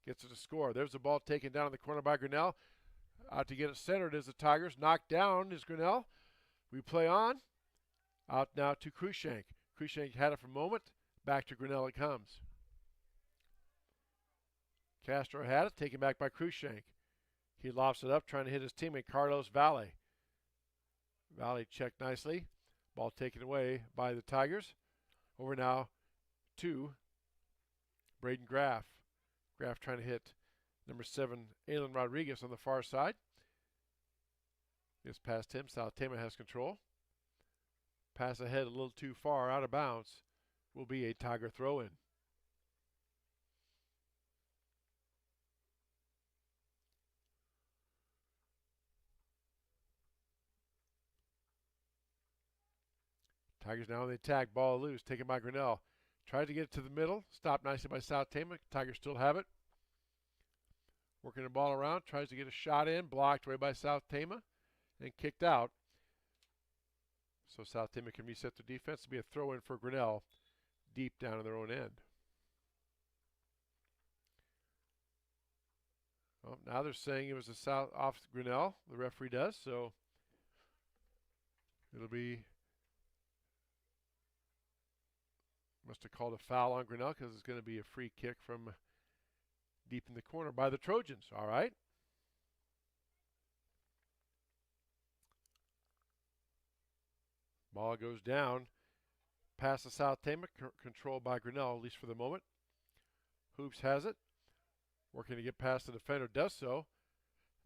gets it to score. There's the ball taken down in the corner by Grinnell. Out to get it centered is the Tigers. Knocked down is Grinnell. We play on. Out now to Cruikshank. Cruikshank had it for a moment. Back to Grinnell it comes. Castro had it, taken back by Cruikshank. He lofts it up, trying to hit his teammate Carlos Valle. Valle checked nicely. Ball taken away by the Tigers. Over now to Braden Graff. Graff trying to hit number 7, Alan Rodriguez on the far side. Gets past him. South Tama has control. Pass ahead a little too far, out of bounds. Will be a Tiger throw-in. Tigers now on the attack. Ball loose. Taken by Grinnell. Tried to get it to the middle. Stopped nicely by South Tama. Tigers still have it. Working the ball around. Tries to get a shot in. Blocked away by South Tama. And kicked out. So South Tama can reset their defense. It'll be a throw-in for Grinnell deep down in their own end. Well, now they're saying it was a south off Grinnell. The referee does. So it'll be... Must have called a foul on Grinnell because it's going to be a free kick from deep in the corner by the Trojans. All right. Ball goes down. Pass to South Tama, controlled by Grinnell, at least for the moment. Hoops has it. Working to get past the defender, does so.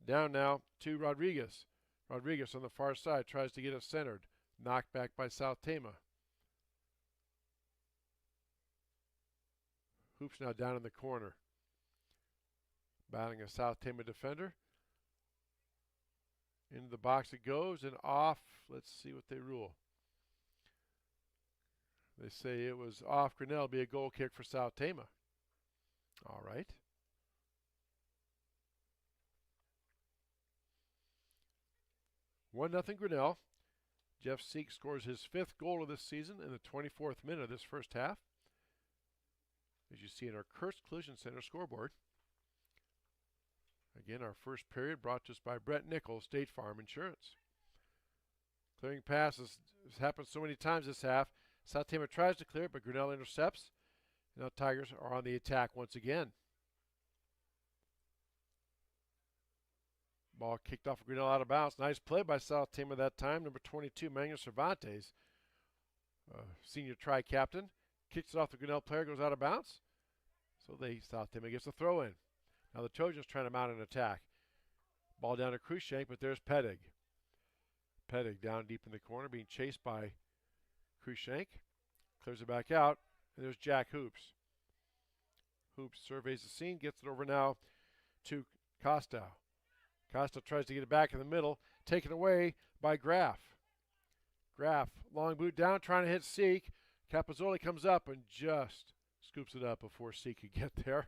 Down now to Rodriguez. Rodriguez on the far side tries to get it centered. Knocked back by South Tama. Hoops now down in the corner. Battling a South Tama defender. Into the box it goes and off. Let's see what they rule. They say it was off Grinnell. Be a goal kick for South Tama. All right. One nothing Grinnell. Jeff Seek scores his 5th goal of this season in the 24th minute of this first half. As you see in our Kurtz Collision Center scoreboard. Again, our first period brought to us by Brett Nichols, State Farm Insurance. Clearing passes has happened so many times this half. South Tama tries to clear it, but Grinnell intercepts. Now Tigers are on the attack once again. Ball kicked off of Grinnell out of bounds. Nice play by South Tama that time. Number 22, Manuel Cervantes, senior tri-captain. Kicks it off the Grinnell player, goes out of bounds. So South Tama gets a throw in. Now the Trojans trying to mount an attack. Ball down to Cruikshank, but there's Pedig. Pedig down deep in the corner, being chased by Cruikshank. Clears it back out, and there's Jack Hoops. Hoops surveys the scene, gets it over now to Costa. Costa tries to get it back in the middle, taken away by Graff. Graff, long boot down, trying to hit Seek. Capozzoli comes up and just scoops it up before Seek could get there.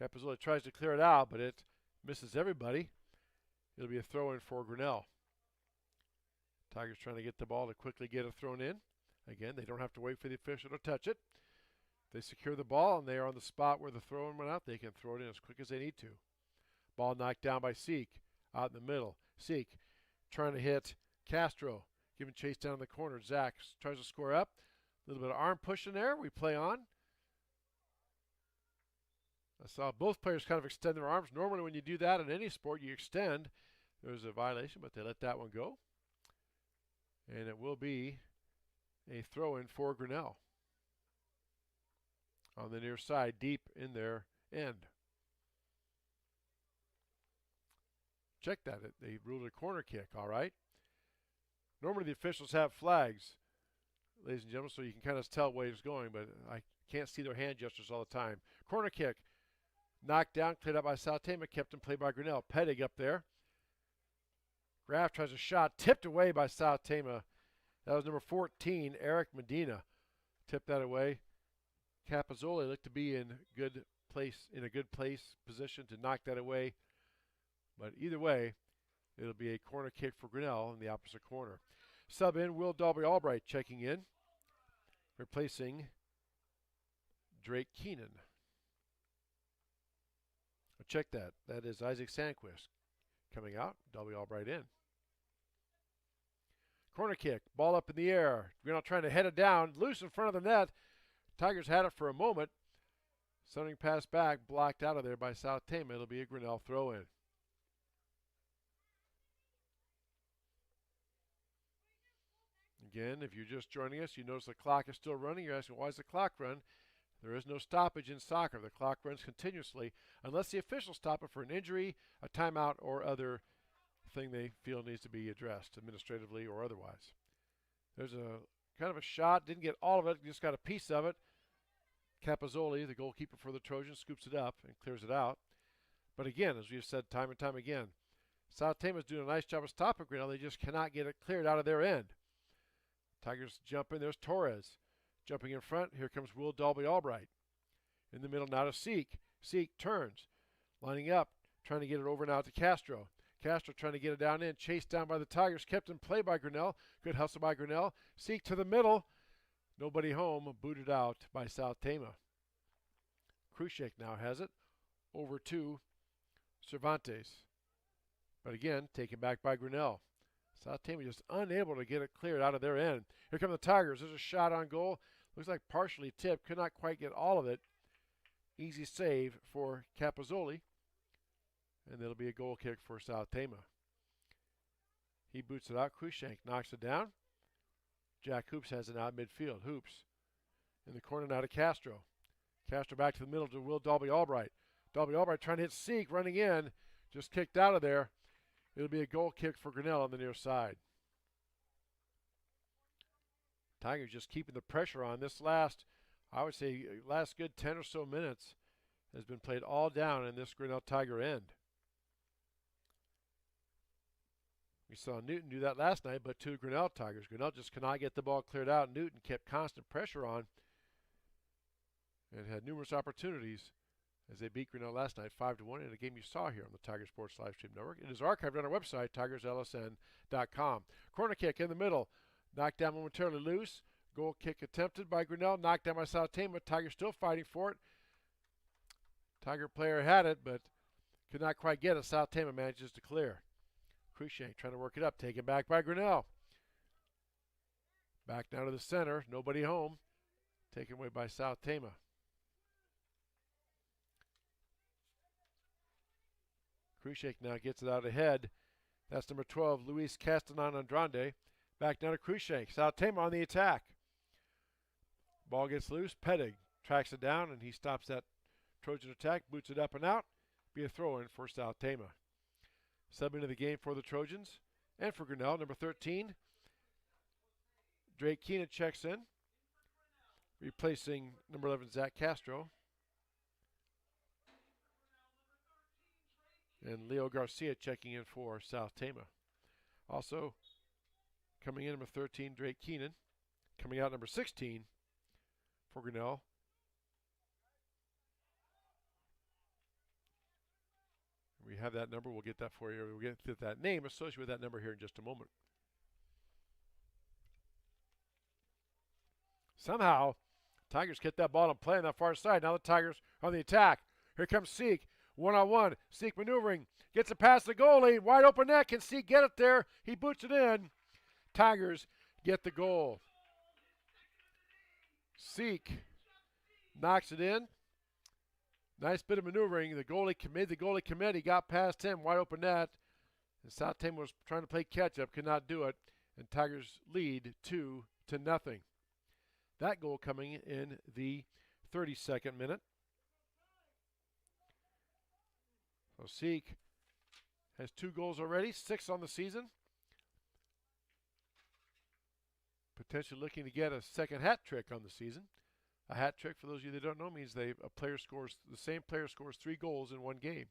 Capozzoli tries to clear it out, but it misses everybody. It'll be a throw-in for Grinnell. Tigers trying to get the ball to quickly get it thrown in. Again, they don't have to wait for the official to touch it. They secure the ball, and they are on the spot where the throw-in went out. They can throw it in as quick as they need to. Ball knocked down by Seek out in the middle. Seek trying to hit Castro. Giving chase down in the corner. Zach tries to score up. A little bit of arm push in there. We play on. I saw both players kind of extend their arms. Normally when you do that in any sport, you extend. There's a violation, but they let that one go. And it will be a throw-in for Grinnell. on the near side, deep in their end. Check that. They ruled a corner kick, all right? Normally the officials have flags, ladies and gentlemen, so you can kind of tell where it's going, but I can't see their hand gestures all the time. Corner kick. Knocked down, cleared up by South Tama, kept in play by Grinnell. Pettig up there. Graff tries a shot, tipped away by South Tama. That was number 14, Eric Medina. Tipped that away. Capozzoli looked to be in a good place position to knock that away. But either way, it'll be a corner kick for Grinnell in the opposite corner. Sub in, Will Dalby Albright checking in, replacing Drake Keenan. Check that. That is Isaac Sandquist coming out. Dalby Albright in. Corner kick. Ball up in the air. Grinnell trying to head it down. Loose in front of the net. Tigers had it for a moment. Sending pass back. Blocked out of there by South Tama. It'll be a Grinnell throw-in. Again, if you're just joining us, you notice the clock is still running. You're asking, why does the clock run? There is no stoppage in soccer. The clock runs continuously unless the officials stop it for an injury, a timeout, or other thing they feel needs to be addressed administratively or otherwise. There's a kind of a shot. Didn't get all of it. Just got a piece of it. Capozzoli, the goalkeeper for the Trojans, scoops it up and clears it out. But again, as we've said time and time again, South Tama is doing a nice job of stopping Grinnell. They just cannot get it cleared out of their end. Tigers jump in. There's Torres. Jumping in front, here comes Will Dalby Albright. In the middle now to Seek. Seek turns, lining up, trying to get it over now to Castro. Castro trying to get it down in, chased down by the Tigers, kept in play by Grinnell. Good hustle by Grinnell. Seek to the middle. Nobody home, booted out by South Tama. Krushek now has it, over to Cervantes. But again, taken back by Grinnell. South Tama just unable to get it cleared out of their end. Here come the Tigers. There's a shot on goal. Looks like partially tipped. Could not quite get all of it. Easy save for Capozzoli. And it'll be a goal kick for South Tama. He boots it out. Krushank knocks it down. Jack Hoops has it out midfield. Hoops in the corner now to Castro. Castro back to the middle to Will Dalby Albright. Dalby Albright trying to hit Seek, running in. Just kicked out of there. It'll be a goal kick for Grinnell on the near side. Tigers just keeping the pressure on. This last good 10 or so minutes has been played all down in this Grinnell Tiger end. We saw Newton do that last night, but two Grinnell Tigers. Grinnell just cannot get the ball cleared out. Newton kept constant pressure on and had numerous opportunities as they beat Grinnell last night 5-1 in a game you saw here on the Tiger Sports Livestream Network. It is archived on our website, tigerslsn.com. Corner kick in the middle. Knocked down momentarily loose. Goal kick attempted by Grinnell. Knocked down by South Tama. Tiger still fighting for it. Tiger player had it, but could not quite get it. South Tama manages to clear. Krushank trying to work it up. Taken back by Grinnell. Back down to the center. Nobody home. Taken away by South Tama. Krushank now gets it out ahead. That's number 12, Luis Castanon Andrade. Back down to Krushank. South Tama on the attack. Ball gets loose. Pettig tracks it down, and he stops that Trojan attack, boots it up and out. Be a throw-in for South Tama. Subbing into the game for the Trojans and for Grinnell, number 13. Drake Keenan checks in, replacing number 11, Zach Castro. And Leo Garcia checking in for South Tama. Also coming in, number 13, Drake Keenan. Coming out, number 16 for Grinnell. We have that number. We'll get that for you. We'll get that name associated with that number here in just a moment. Somehow, Tigers get that ball and play on that far side. Now the Tigers on the attack. Here comes Seek. One-on-one. Seek maneuvering. Gets it past the goalie. Wide open net. Can Seek get it there? He boots it in. Tigers get the goal. Seek knocks it in. Nice bit of maneuvering. The goalie commit. He got past him. Wide open net. And South Tama was trying to play catch-up. Could not do it. And Tigers lead 2-0. That goal coming in the 32nd minute. So Seek has 2 goals already, 6 on the season. Potentially looking to get a second hat trick on the season. A hat trick, for those of you that don't know, means the same player scores 3 goals in one game.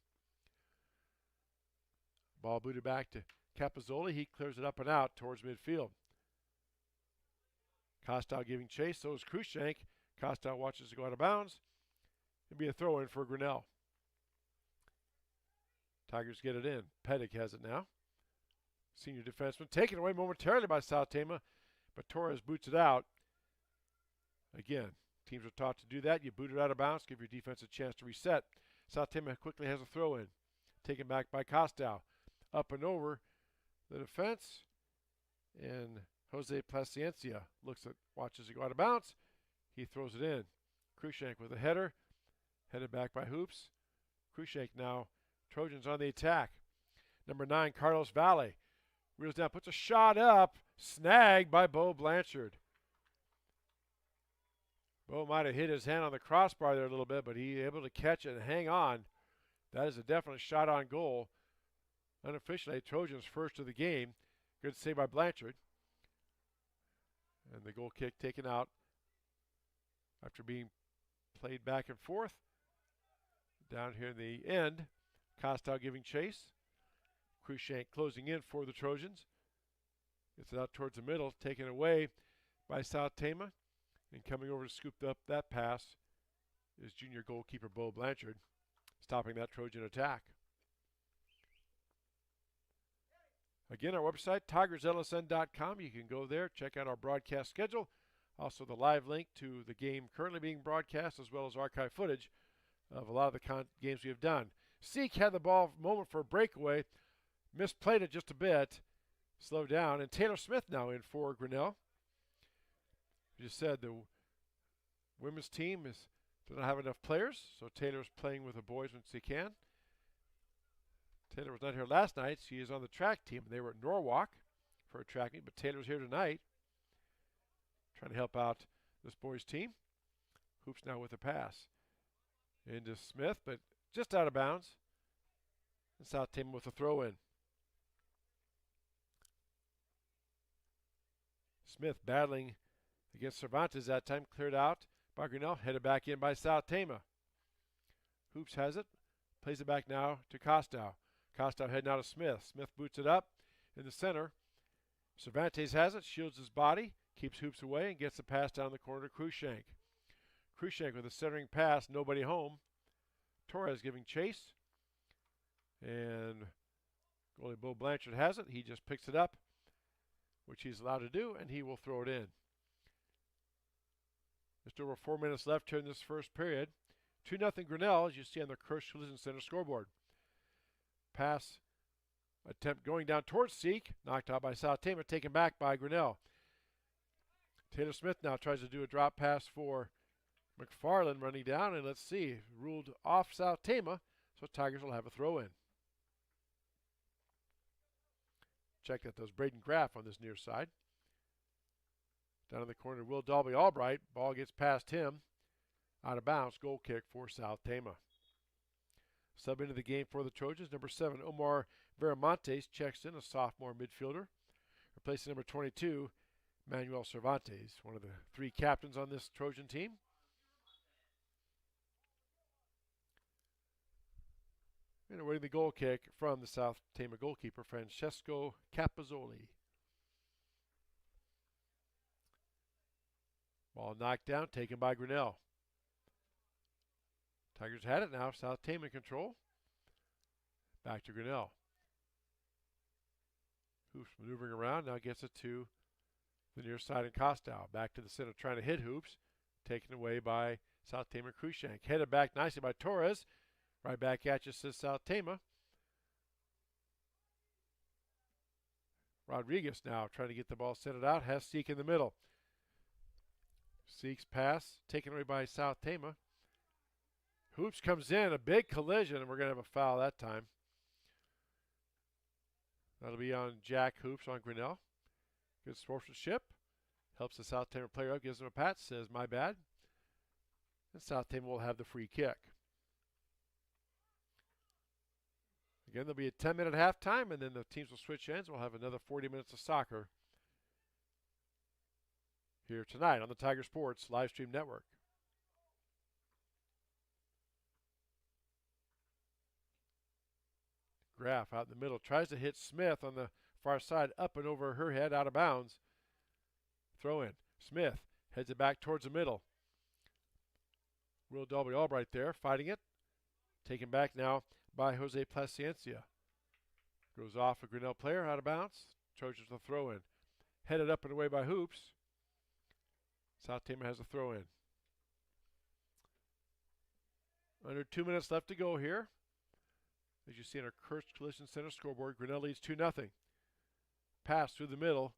Ball booted back to Capozzoli. He clears it up and out towards midfield. Kostow giving chase, so is Krushank. Kostow watches it go out of bounds. It'll be a throw-in for Grinnell. Tigers get it in. Pettig has it now. Senior defenseman taken away momentarily by South Tama, but Torres boots it out. Again, teams are taught to do that. You boot it out of bounds, give your defense a chance to reset. South Tama quickly has a throw-in. Taken back by Kostow. Up and over the defense. And Jose Paciencia watches it go out of bounds. He throws it in. Krushank with a header. Headed back by Hoops. Krushank now. Trojans on the attack. Number 9, Carlos Valle. Reels down, puts a shot up. Snagged by Bo Blanchard. Bo might have hit his hand on the crossbar there a little bit, but he able to catch it and hang on. That is a definite shot on goal. Unofficially, Trojans first of the game. Good save by Blanchard. And the goal kick taken out after being played back and forth. Down here in the end, Kostow giving chase. Krushank closing in for the Trojans. Gets it out towards the middle, taken away by South Tama. And coming over to scoop up that pass is junior goalkeeper Bo Blanchard, stopping that Trojan attack. Again, our website, tigerslsn.com. You can go there, check out our broadcast schedule. Also the live link to the game currently being broadcast, as well as archive footage of a lot of the games we have done. Seek had the ball moment for a breakaway. Misplayed it just a bit. Slowed down. And Taylor Smith now in for Grinnell. As you said, the women's team does not have enough players, so Taylor's playing with the boys once he can. Taylor was not here last night. She is on the track team. They were at Norwalk for a track meet, but Taylor's here tonight trying to help out this boys' team. Hoops now with a pass into Smith, but just out of bounds. And South Tama with a throw-in. Smith battling against Cervantes that time, cleared out by Grinnell, headed back in by South Tama. Hoops has it, plays it back now to Kostow. Kostow heading out of Smith. Smith boots it up in the center. Cervantes has it, shields his body, keeps Hoops away, and gets the pass down the corner to Krushank. Krushank with a centering pass, nobody home. Torres giving chase. And goalie Bo Blanchard has it. He just picks it up, which he's allowed to do, and he will throw it in. Just over 4 minutes left here in this first period. 2-0 Grinnell, as you see on the Kirsch Collision Center scoreboard. Pass attempt going down towards Seek. Knocked out by South Tama, taken back by Grinnell. Taylor Smith now tries to do a drop pass for McFarland running down, and let's see, ruled off South Tama, so Tigers will have a throw-in. Check that was Braden Graff on this near side. Down in the corner, Will Dalby Albright. Ball gets past him. Out of bounds, goal kick for South Tama. Sub into the game for the Trojans, number 7, Omar Veramontes checks in, a sophomore midfielder. Replacing number 22, Manuel Cervantes, one of the 3 captains on this Trojan team. And awaiting the goal kick from the South Tama goalkeeper, Francesco Capozzoli. Ball knocked down, taken by Grinnell. Tigers had it now. South Tama in control. Back to Grinnell. Hoops maneuvering around. Now gets it to the near side and Kostow. Back to the center trying to hit Hoops. Taken away by South Tama Krushank. Headed back nicely by Torres. Right back at you, says South Tama. Rodriguez now trying to get the ball centered out. Has Seek in the middle. Seek's pass taken away by South Tama. Hoops comes in, a big collision, and we're going to have a foul that time. That'll be on Jack Hoops on Grinnell. Good sportsmanship. Helps the South Tama player up, gives him a pat, says, my bad. and South Tama will have the free kick. Again, there'll be a 10-minute halftime, and then the teams will switch ends. We'll have another 40 minutes of soccer here tonight on the Tiger Sports live stream network. Graff out in the middle, tries to hit Smith on the far side, up and over her head, out of bounds. Throw in. Smith heads it back towards the middle. Will Dalby Albright there, fighting it. Taken back now by Jose Paciencia. Goes off a Grinnell player, out of bounds. Trojans will throw in. Headed up and away by Hoops. South Tama has a throw in. Under 2 minutes left to go here. As you see in our Kurtz Collision Center scoreboard, Grinnell leads 2-0. Pass through the middle.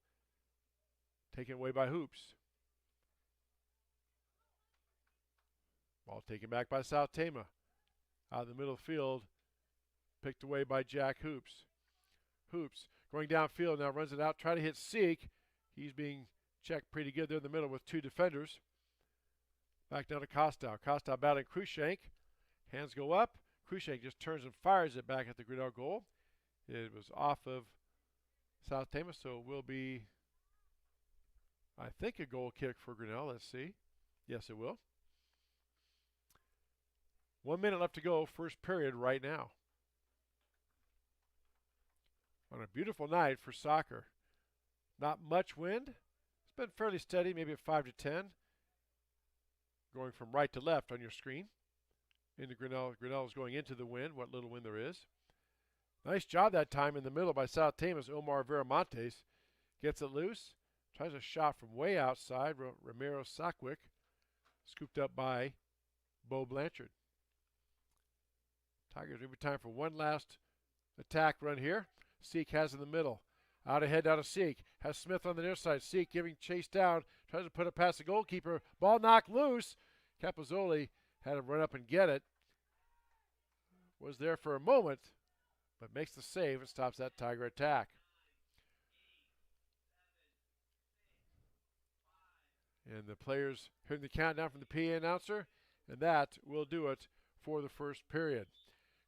Taken away by Hoops. Ball taken back by South Tama. Out of the middle field. Picked away by Jack Hoops. Hoops going downfield now, runs it out, try to hit Seek. He's being checked pretty good there in the middle with two defenders. Back down to Kostow. Kostow battling Cruikshank. Hands go up. Cruikshank just turns and fires it back at the Grinnell goal. It was off of South Tama, so it will be, I think, a goal kick for Grinnell. Let's see. Yes, it will. 1 minute left to go, first period right now. On a beautiful night for soccer. Not much wind. It's been fairly steady, maybe at 5 to 10. Going from right to left on your screen. Into Grinnell. Grinnell is going into the wind, what little wind there is. Nice job that time in the middle by South Tama's Omar Veramontes. Gets it loose. Tries a shot from way outside. Ramiro Sackwick. Scooped up by Bo Blanchard. Tigers, maybe time for one last attack run here. Seek has in the middle. Out ahead, out of Seek. Has Smith on the near side. Seek giving chase down. Tries to put it past the goalkeeper. Ball knocked loose. Capozzoli had him run up and get it. Was there for a moment, but makes the save and stops that Tiger attack. And the players hearing the countdown from the PA announcer, and that will do it for the first period.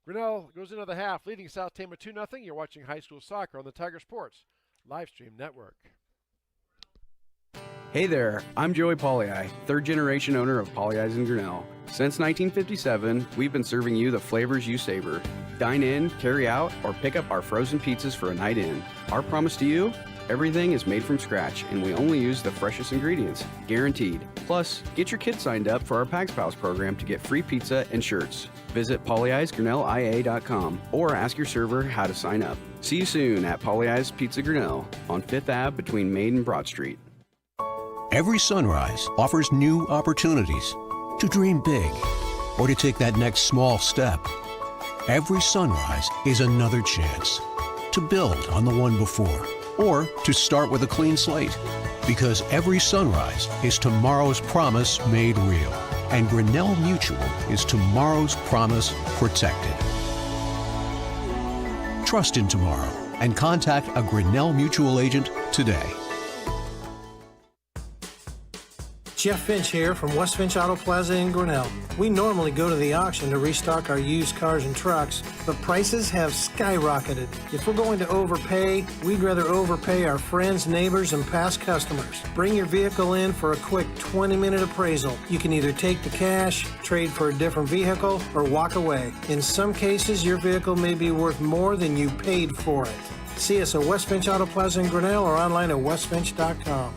Grinnell goes into the half, leading South Tama 2-0. You're watching high school soccer on the Tiger Sports live stream network. Hey there, I'm Joey Pollei, third generation owner of Polley's in Grinnell. Since 1957, we've been serving you the flavors you savor. Dine in, carry out, or pick up our frozen pizzas for a night in. Our promise to you? Everything is made from scratch, and we only use the freshest ingredients, guaranteed. Plus, get your kids signed up for our Pags Pals program to get free pizza and shirts. Visit polleisgrinnellia.com or ask your server how to sign up. See you soon at Polley's Pizza Grinnell on 5th Ave between Main and Broad Street. Every sunrise offers new opportunities to dream big or to take that next small step. Every sunrise is another chance to build on the one before or to start with a clean slate. Because every sunrise is tomorrow's promise made real. And Grinnell Mutual is tomorrow's promise protected. Trust in tomorrow and contact a Grinnell Mutual agent today. Jeff Finch here from West Finch Auto Plaza in Grinnell. We normally go to the auction to restock our used cars and trucks, but prices have skyrocketed. If we're going to overpay, we'd rather overpay our friends, neighbors, and past customers. Bring your vehicle in for a quick 20-minute appraisal. You can either take the cash, trade for a different vehicle, or walk away. In some cases, your vehicle may be worth more than you paid for it. See us at West Finch Auto Plaza in Grinnell or online at westfinch.com.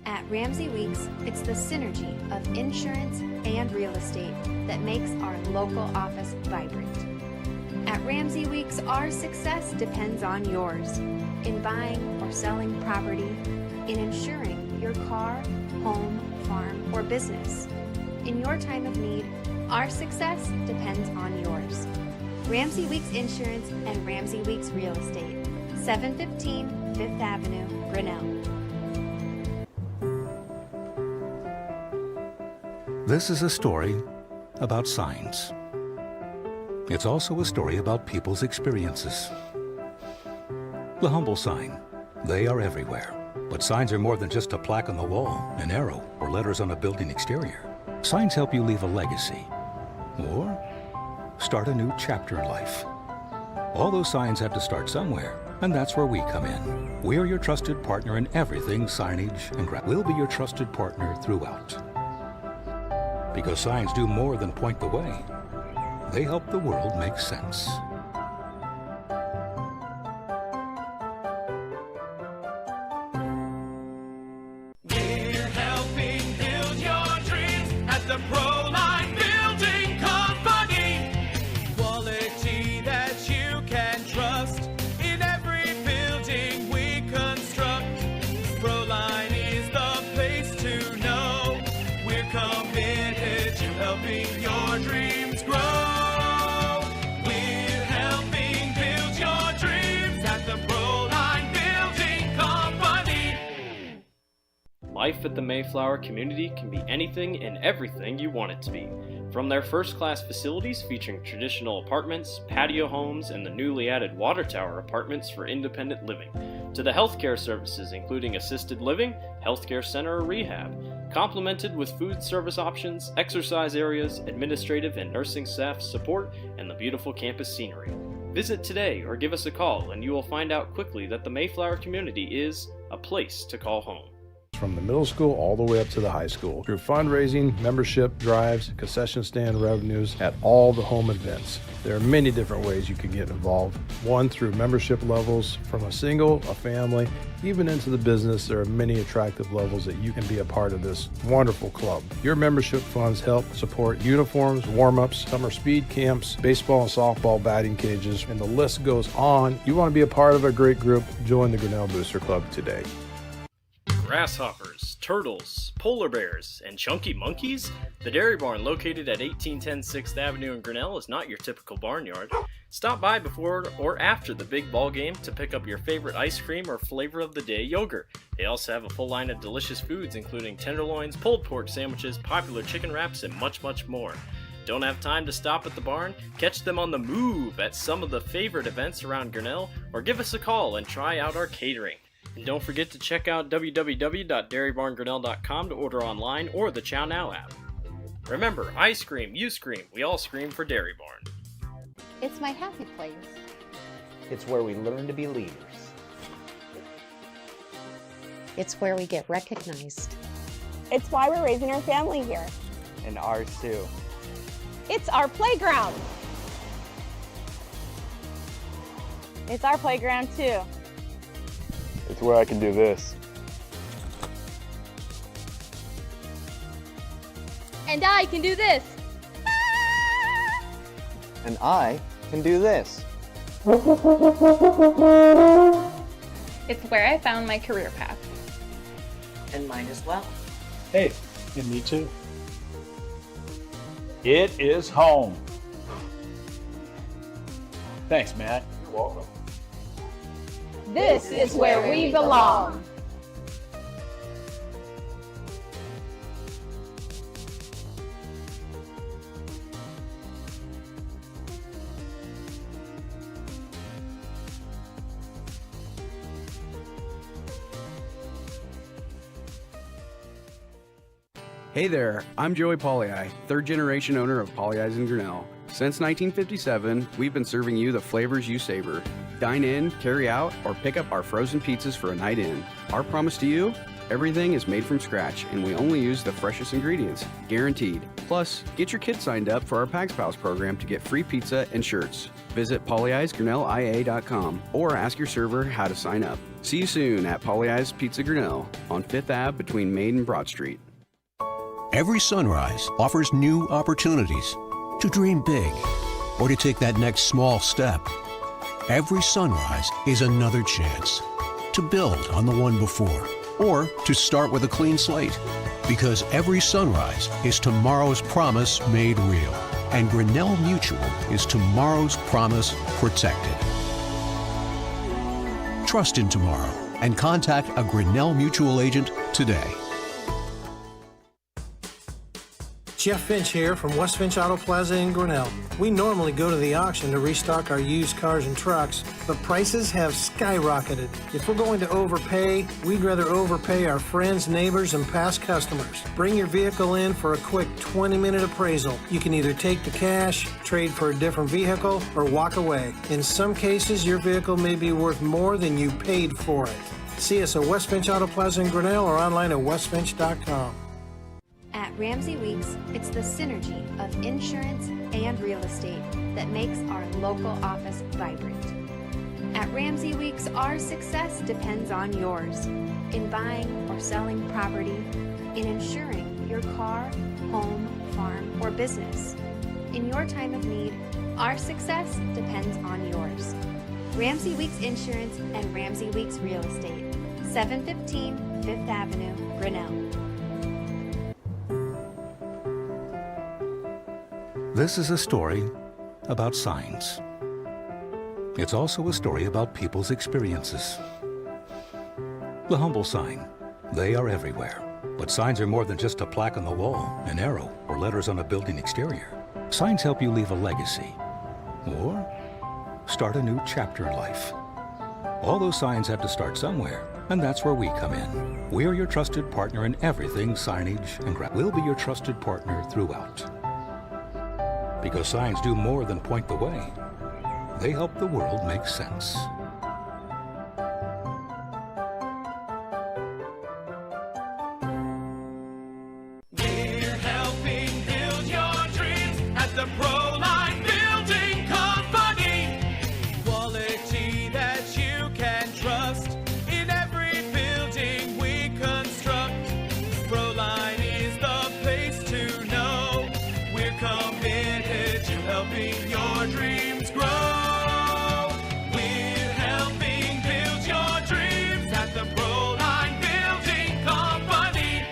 At Ramsey Weeks, it's the synergy of insurance and real estate that makes our local office vibrant. At Ramsey Weeks, our success depends on yours in buying or selling property, in insuring your car, home, farm, or business. In your time of need, our success depends on yours. Ramsey Weeks Insurance and Ramsey Weeks Real Estate, 715 5th Avenue, Grinnell. This is a story about signs. It's also a story about people's experiences. The humble sign. They are everywhere. But signs are more than just a plaque on the wall, an arrow, or letters on a building exterior. Signs help you leave a legacy or start a new chapter in life. All those signs have to start somewhere, and that's where we come in. We're your trusted partner in everything signage and graphics. We'll be your trusted partner throughout. Because signs do more than point the way. They help the world make sense. We're helping build your dreams at the Proline Building Company. Quality that you can trust in every building we construct. Proline is the place to know. We're committed to helping your dreams grow. We're helping build your dreams at the Proline Building Company. Life at the Mayflower community can be anything and everything you want it to be. From their first-class facilities featuring traditional apartments, patio homes, and the newly added water tower apartments for independent living, to the healthcare services including assisted living, healthcare center or rehab, complemented with food service options, exercise areas, administrative and nursing staff support, and the beautiful campus scenery. Visit today or give us a call and you will find out quickly that the Mayflower community is a place to call home. From the middle school all the way up to the high school, through fundraising, membership drives, concession stand revenues at all the home events. There are many different ways you can get involved. One, through membership levels from a single, a family, even into the business. There are many attractive levels that you can be a part of this wonderful club. Your membership funds help support uniforms, warm-ups, summer speed camps, baseball and softball batting cages, and the list goes on. You want to be a part of a great group? Join the Grinnell Booster Club today. Grasshoppers, turtles, polar bears, and chunky monkeys? The Dairy Barn, located at 1810 6th Avenue in Grinnell, is not your typical barnyard. Stop by before or after the big ball game to pick up your favorite ice cream or flavor of the day yogurt. They also have a full line of delicious foods including tenderloins, pulled pork sandwiches, popular chicken wraps, and much, much more. Don't have time to stop at the barn? Catch them on the move at some of the favorite events around Grinnell, or give us a call and try out our catering. And don't forget to check out www.dairybarngrinnell.com to order online or the Chow Now app. Remember, I scream, you scream, we all scream for Dairy Barn. It's my happy place. It's where we learn to be leaders. It's where we get recognized. It's why we're raising our family here. And ours too. It's our playground. It's our playground too. It's where I can do this. And I can do this. And I can do this. It's where I found my career path. And mine as well. Hey, and me too. It is home. Thanks, Matt. You're welcome. This is where we belong. Hey there, I'm Joey Pollyi, third generation owner of Pollyi's in Grinnell. Since 1957, we've been serving you the flavors you savor. Dine in, carry out, or pick up our frozen pizzas for a night in. Our promise to you? Everything is made from scratch, and we only use the freshest ingredients, guaranteed. Plus, get your kids signed up for our Pags Pals program to get free pizza and shirts. Visit pollyi'sgrinnellia.com or ask your server how to sign up. See you soon at Pollyi's Pizza Grinnell on 5th Ave between Main and Broad Street. Every sunrise offers new opportunities to dream big or to take that next small step. Every sunrise is another chance to build on the one before or to start with a clean slate. Because every sunrise is tomorrow's promise made real. And Grinnell Mutual is tomorrow's promise protected. Trust in tomorrow and contact a Grinnell Mutual agent today. Jeff Finch here from West Finch Auto Plaza in Grinnell. We normally go to the auction to restock our used cars and trucks, but prices have skyrocketed. If we're going to overpay, we'd rather overpay our friends, neighbors, and past customers. Bring your vehicle in for a quick 20-minute appraisal. You can either take the cash, trade for a different vehicle, or walk away. In some cases, your vehicle may be worth more than you paid for it. See us at West Finch Auto Plaza in Grinnell or online at westfinch.com. At Ramsey Weeks, it's the synergy of insurance and real estate that makes our local office vibrant. At Ramsey Weeks, our success depends on yours in buying or selling property, in insuring your car, home, farm, or business. In your time of need, our success depends on yours. Ramsey Weeks Insurance and Ramsey Weeks Real Estate, 715 Fifth Avenue, Grinnell. This is a story about signs. It's also a story about people's experiences. The humble sign. They are everywhere. But signs are more than just a plaque on the wall, an arrow, or letters on a building exterior. Signs help you leave a legacy or start a new chapter in life. All those signs have to start somewhere, and that's where we come in. We're your trusted partner in everything signage and We'll be your trusted partner throughout. Because signs do more than point the way. They help the world make sense. We're helping build your dreams at the Proline Building Company. Quality that you can trust in every building we construct. Proline is the place to know. We're committed to helping your dreams grow. We're helping build your dreams at the Proline Building Company.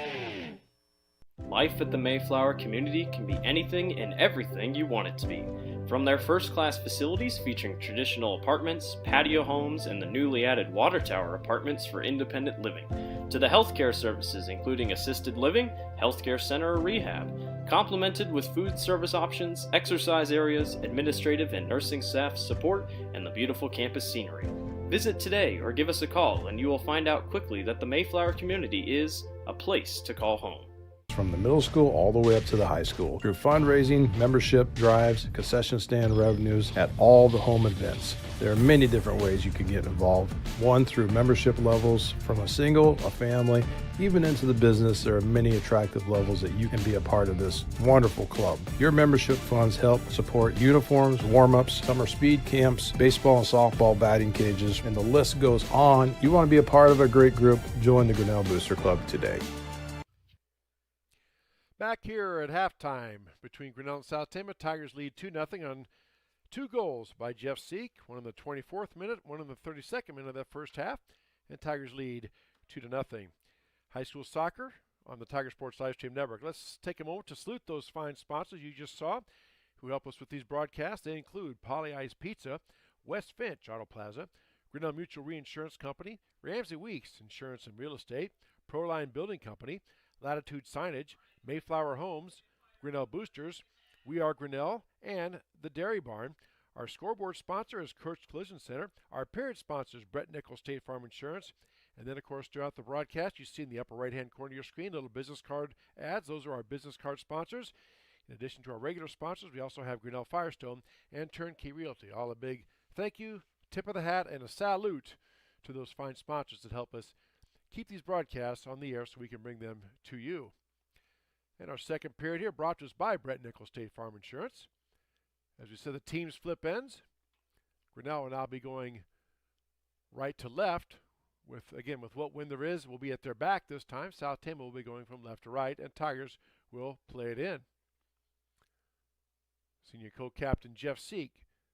Life at the Mayflower community can be anything and everything you want it to be. From their first-class facilities featuring traditional apartments, patio homes, and the newly added water tower apartments for independent living, to the healthcare services including assisted living, healthcare center or rehab, complemented with food service options, exercise areas, administrative and nursing staff support, and the beautiful campus scenery. Visit today or give us a call and you will find out quickly that the Mayflower community is a place to call home. From the middle school all the way up to the high school, through fundraising, membership, drives, concession stand revenues at all the home events. There are many different ways you can get involved. One, through membership levels from a single, a family, even into the business. There are many attractive levels that you can be a part of this wonderful club. Your membership funds help support uniforms, warm-ups, summer speed camps, baseball and softball batting cages, and the list goes on. You want to be a part of a great group? Join the Grinnell Booster Club today. Back here at halftime between Grinnell and South Tama, Tigers lead 2-0 on 2 goals by Jeff Seek, one in the 24th minute, one in the 32nd minute of that first half, and Tigers lead 2-0. High school soccer on the Tiger Sports Livestream Network. Let's take a moment to salute those fine sponsors you just saw who help us with these broadcasts. They include Polly Ice Pizza, West Finch Auto Plaza, Grinnell Mutual Reinsurance Company, Ramsey Weeks Insurance and Real Estate, Proline Building Company, Latitude Signage, Mayflower Homes, Grinnell Boosters, We Are Grinnell, and the Dairy Barn. Our scoreboard sponsor is Kurtz Collision Center. Our parent sponsor is Brett Nichols State Farm Insurance. And then, of course, throughout the broadcast, you see in the upper right-hand corner of your screen little business card ads. Those are our business card sponsors. In addition to our regular sponsors, we also have Grinnell Firestone and Turnkey Realty. All a big thank you, tip of the hat, and a salute to those fine sponsors that help us keep these broadcasts on the air so we can bring them to you. And our second period here brought to us by Brett Nichols State Farm Insurance. As we said, the teams flip ends. Grinnell will now be going right to left. With what wind there is, we'll be at their back this time. South Tama will be going from left to right, and Tigers will play it in. Senior co-captain Jeff Seek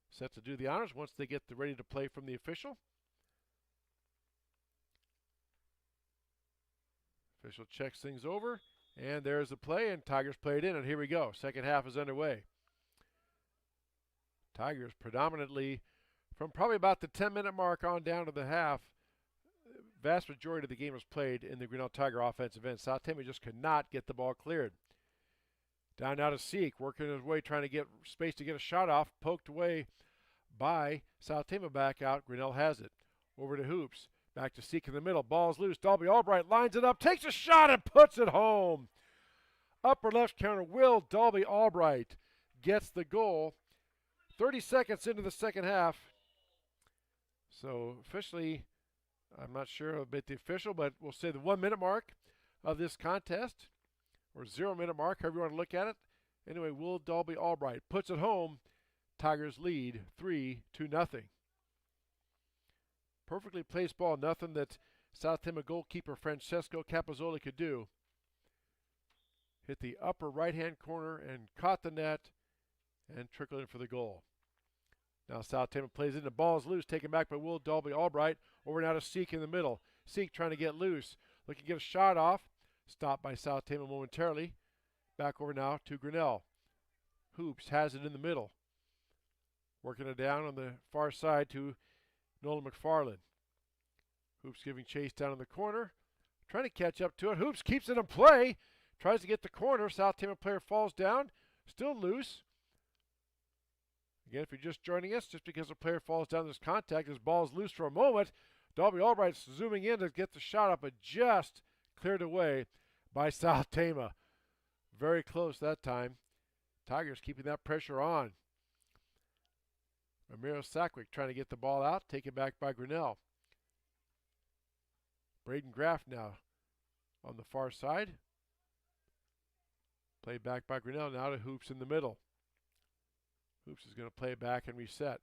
set to do the honors once they get ready to play from the official. Official checks things over, and there's the play, and Tigers play it in, and here we go. Second half is underway. Tigers predominantly from probably about the 10-minute mark on down to the half. Vast majority of the game was played in the Grinnell Tiger offensive end. South Tama just could not get the ball cleared. Down now to Seek, working his way, trying to get space to get a shot off. Poked away by South Tama, back out. Grinnell has it. Over to Hoops. Back to Seek in the middle. Ball's loose. Dalby Albright lines it up, takes a shot and puts it home. Upper left counter, Will Dalby Albright gets the goal. 30 seconds into the second half. So officially, I'm not sure about the official, but we'll say the 1 minute mark of this contest, or 0 minute mark, however you want to look at it. Anyway, Will Dalby Albright puts it home. Tigers lead 3-0. Perfectly placed ball, nothing that South Tama goalkeeper Francesco Capozzoli could do. Hit the upper right-hand corner and caught the net and trickled in for the goal. Now South Tama plays it, the ball is loose, taken back by Will Dalby Albright. Over now to Seek in the middle. Seek trying to get loose, looking to get a shot off. Stopped by South Tama momentarily. Back over now to Grinnell. Hoops has it in the middle. Working it down on the far side to Nolan McFarland. Hoops giving chase down in the corner. Trying to catch up to it. Hoops keeps it in play. Tries to get the corner. South Tama player falls down. Still loose. Again, if you're just joining us, just because a player falls down, this contact, his ball is loose for a moment. Dalby Albright's zooming in to get the shot up, but just cleared away by South Tama. Very close that time. Tigers keeping that pressure on. Ramiro Sackwick trying to get the ball out, taken back by Grinnell. Braden Graff now on the far side. Played back by Grinnell, now to Hoops in the middle. Hoops is going to play back and reset.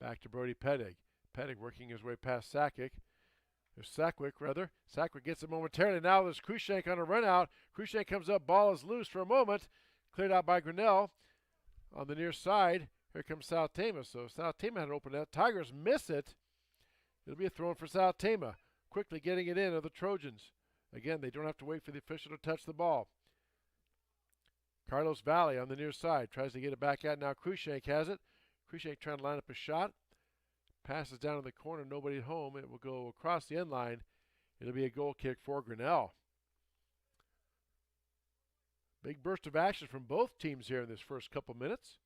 Back to Brody Pedig. Pedig working his way past Sackwick. There's Sackwick, rather. Sackwick gets it momentarily. Now there's Cruikshank on a run out. Cruikshank comes up, ball is loose for a moment. Cleared out by Grinnell. On the near side, here comes South Tama. So South Tama had an open net. Tigers miss it. It'll be a throw in for South Tama. Quickly getting it in are the Trojans. Again, they don't have to wait for the official to touch the ball. Carlos Valley on the near side. Tries to get it back out. Now Cruikshank has it. Cruikshank trying to line up a shot. Passes down in the corner. Nobody at home. It will go across the end line. It'll be a goal kick for Grinnell. Big burst of action from both teams here in this first couple minutes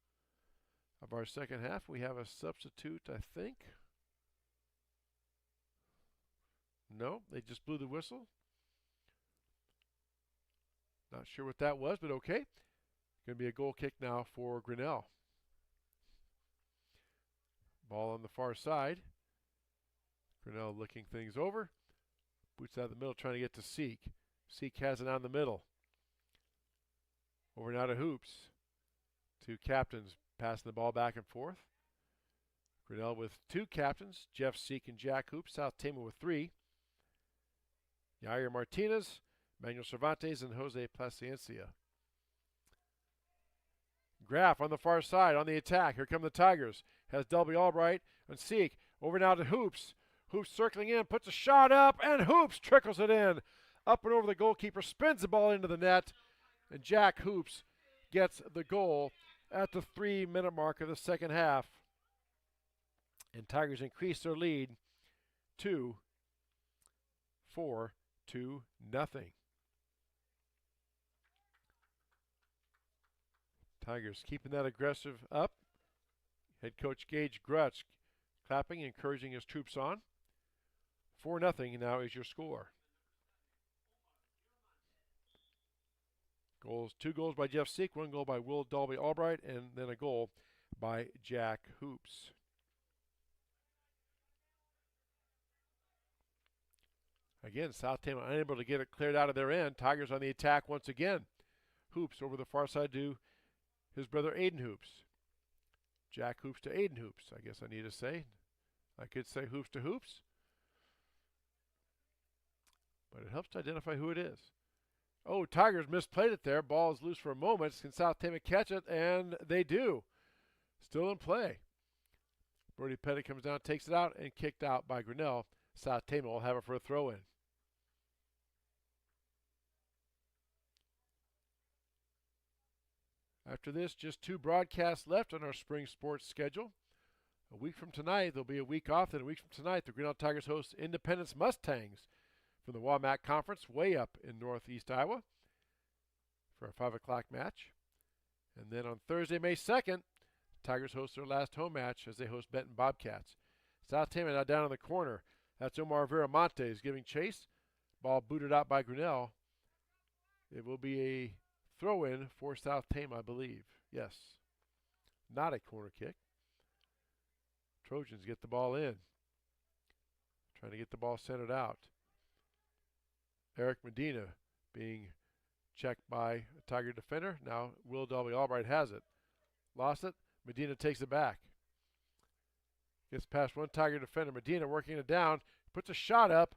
of our second half. We have a substitute, I think. No, they just blew the whistle. Not sure what that was, but okay. Going to be a goal kick now for Grinnell. Ball on the far side. Grinnell looking things over. Boots out of the middle, trying to get to Seek. Seek has it on the middle. Over now to Hoops. Two captains passing the ball back and forth. Grinnell with two captains, Jeff Seek and Jack Hoops. South Tama with three. Yair Martinez, Manuel Cervantes, and Jose Paciencia. Graff on the far side on the attack. Here come the Tigers. Has Dalby Albright and Seek. Over now to Hoops. Hoops circling in, puts a shot up, and Hoops trickles it in. Up and over the goalkeeper, spins the ball into the net, and Jack Hoops gets the goal at the 3-minute mark of the second half. And Tigers increase their lead to 4-0. Tigers keeping that aggressive up. Head coach Gage Grutz clapping, encouraging his troops on. 4-0 now is your score. Goals, 2 goals by Jeff Seek, 1 goal by Will Dalby Albright, and then a goal by Jack Hoops. Again, South Tama unable to get it cleared out of their end. Tigers on the attack once again. Hoops over the far side to his brother Aiden Hoops. Jack Hoops to Aiden Hoops, I guess I need to say. I could say Hoops to Hoops, but it helps to identify who it is. Oh, Tigers misplayed it there. Ball is loose for a moment. Can South Tama catch it? And they do. Still in play. Brody Petty comes down, takes it out, and kicked out by Grinnell. South Tama will have it for a throw-in. After this, just 2 broadcasts left on our spring sports schedule. A week from tonight, there'll be a week off. Then a week from tonight, the Grinnell Tigers host Independence Mustangs from the WAMAC Conference way up in northeast Iowa for a 5 o'clock match. And then on Thursday, May 2nd, Tigers host their last home match as they host Benton Bobcats. South Tama now down in the corner. That's Omar Viramontes giving chase. Ball booted out by Grinnell. It will be a throw-in for South Tama, I believe. Yes. Not a corner kick. Trojans get the ball in. Trying to get the ball centered out. Eric Medina being checked by a Tiger defender. Now Will W. Albright has it. Lost it. Medina takes it back. Gets past one Tiger defender. Medina working it down. Puts a shot up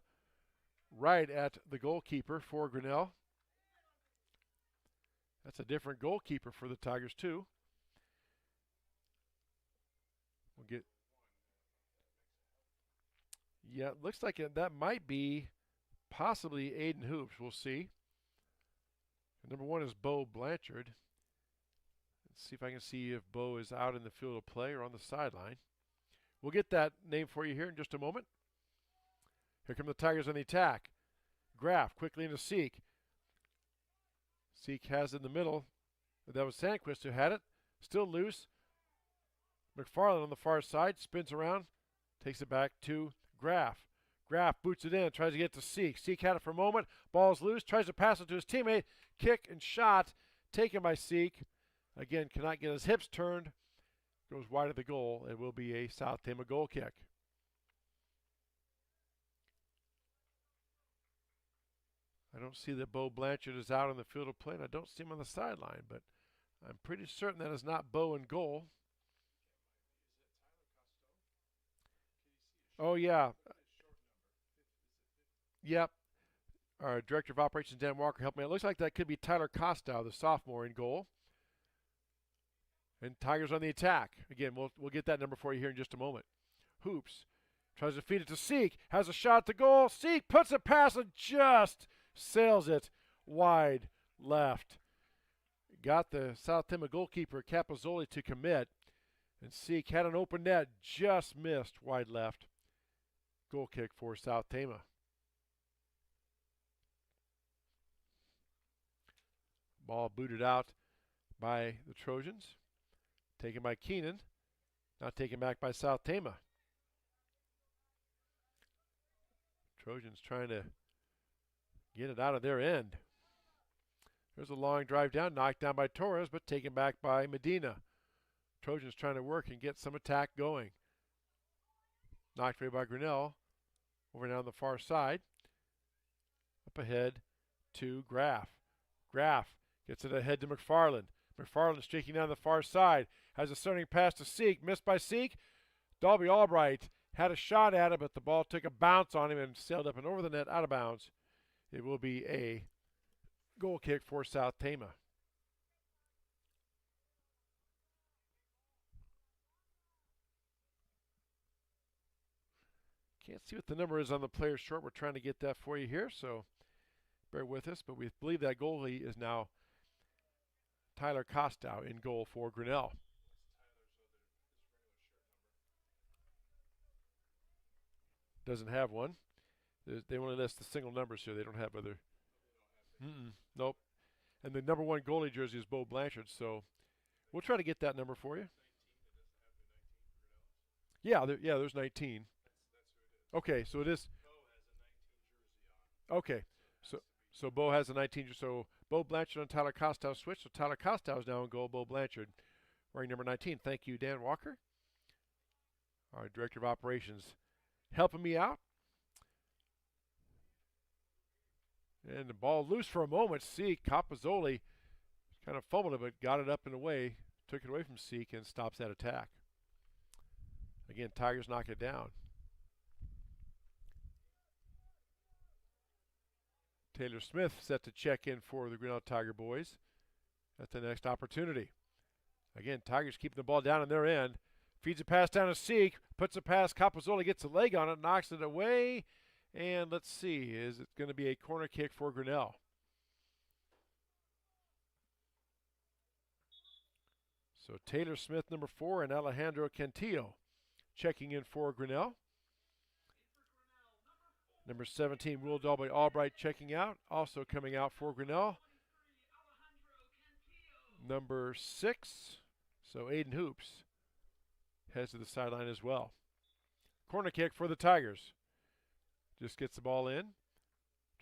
right at the goalkeeper for Grinnell. That's a different goalkeeper for the Tigers too. We'll get. Yeah, it looks like that might be possibly Aiden Hoops. We'll see. Number 1 is Bo Blanchard. Let's see if I can see if Bo is out in the field of play or on the sideline. We'll get that name for you here in just a moment. Here come the Tigers on the attack. Graff quickly into Seek. Seek has it in the middle. That was Sandquist who had it. Still loose. McFarland on the far side. Spins around. Takes it back to Graff. Graff boots it in. Tries to get to Seek. Seek had it for a moment. Ball's loose. Tries to pass it to his teammate. Kick and shot. Taken by Seek. Again, cannot get his hips turned. Goes wide of the goal. It will be a South Tama goal kick. I don't see that Bo Blanchard is out on the field of play, and I don't see him on the sideline, but I'm pretty certain that is not Bo in goal. Oh, yeah. Yep. Our Director of Operations, Dan Walker, helped me. It looks like that could be Tyler Costow, the sophomore, in goal. And Tigers on the attack. Again, we'll get that number for you here in just a moment. Hoops tries to feed it to Seek. Has a shot to goal. Seek puts it past and just sails it wide left. Got the South Tama goalkeeper Capozzoli to commit. And Seek had an open net. Just missed wide left. Goal kick for South Tama. Ball booted out by the Trojans. Taken by Keenan. Now taken back by South Tama. Trojans trying to get it out of their end. There's a long drive down, knocked down by Torres, but taken back by Medina. Trojans trying to work and get some attack going. Knocked away by Grinnell. Over now on the far side. Up ahead to Graff. Graff gets it ahead to McFarland. McFarland streaking down the far side. Has a starting pass to Seek. Missed by Seek. Dalby Albright had a shot at it, but the ball took a bounce on him and sailed up and over the net out of bounds. It will be a goal kick for South Tama. Can't see what the number is on the player short. We're trying to get that for you here, so bear with us. But we believe that goalie is now Tyler Costow in goal for Grinnell. Doesn't have one. They only list the single numbers here. They don't have other. Nope. And the number 1 goalie jersey is Bo Blanchard, so we'll try to get that number for you. Yeah, there's 19. Okay, so it is. Okay, so Bo has a 19. So Bo Blanchard on Tyler Costow switch. So Tyler Costow is now in goal. Bo Blanchard wearing number 19. Thank you, Dan Walker, our Director of Operations, helping me out. And the ball loose for a moment. Seek, Capozzoli kind of fumbled it, but got it up and away. Took it away from Seek and stops that attack. Again, Tigers knock it down. Taylor Smith set to check in for the Grinnell Tiger boys at the next opportunity. Again, Tigers keeping the ball down on their end. Feeds a pass down to Seek. Puts a pass. Capozzoli gets a leg on it. Knocks it away. And let's see. Is it going to be a corner kick for Grinnell? So Taylor Smith, number 4, and Alejandro Cantillo checking in for Grinnell. Number 17, Will Dalby Albright checking out. Also coming out for Grinnell. number 6. So Aiden Hoops heads to the sideline as well. Corner kick for the Tigers. Just gets the ball in.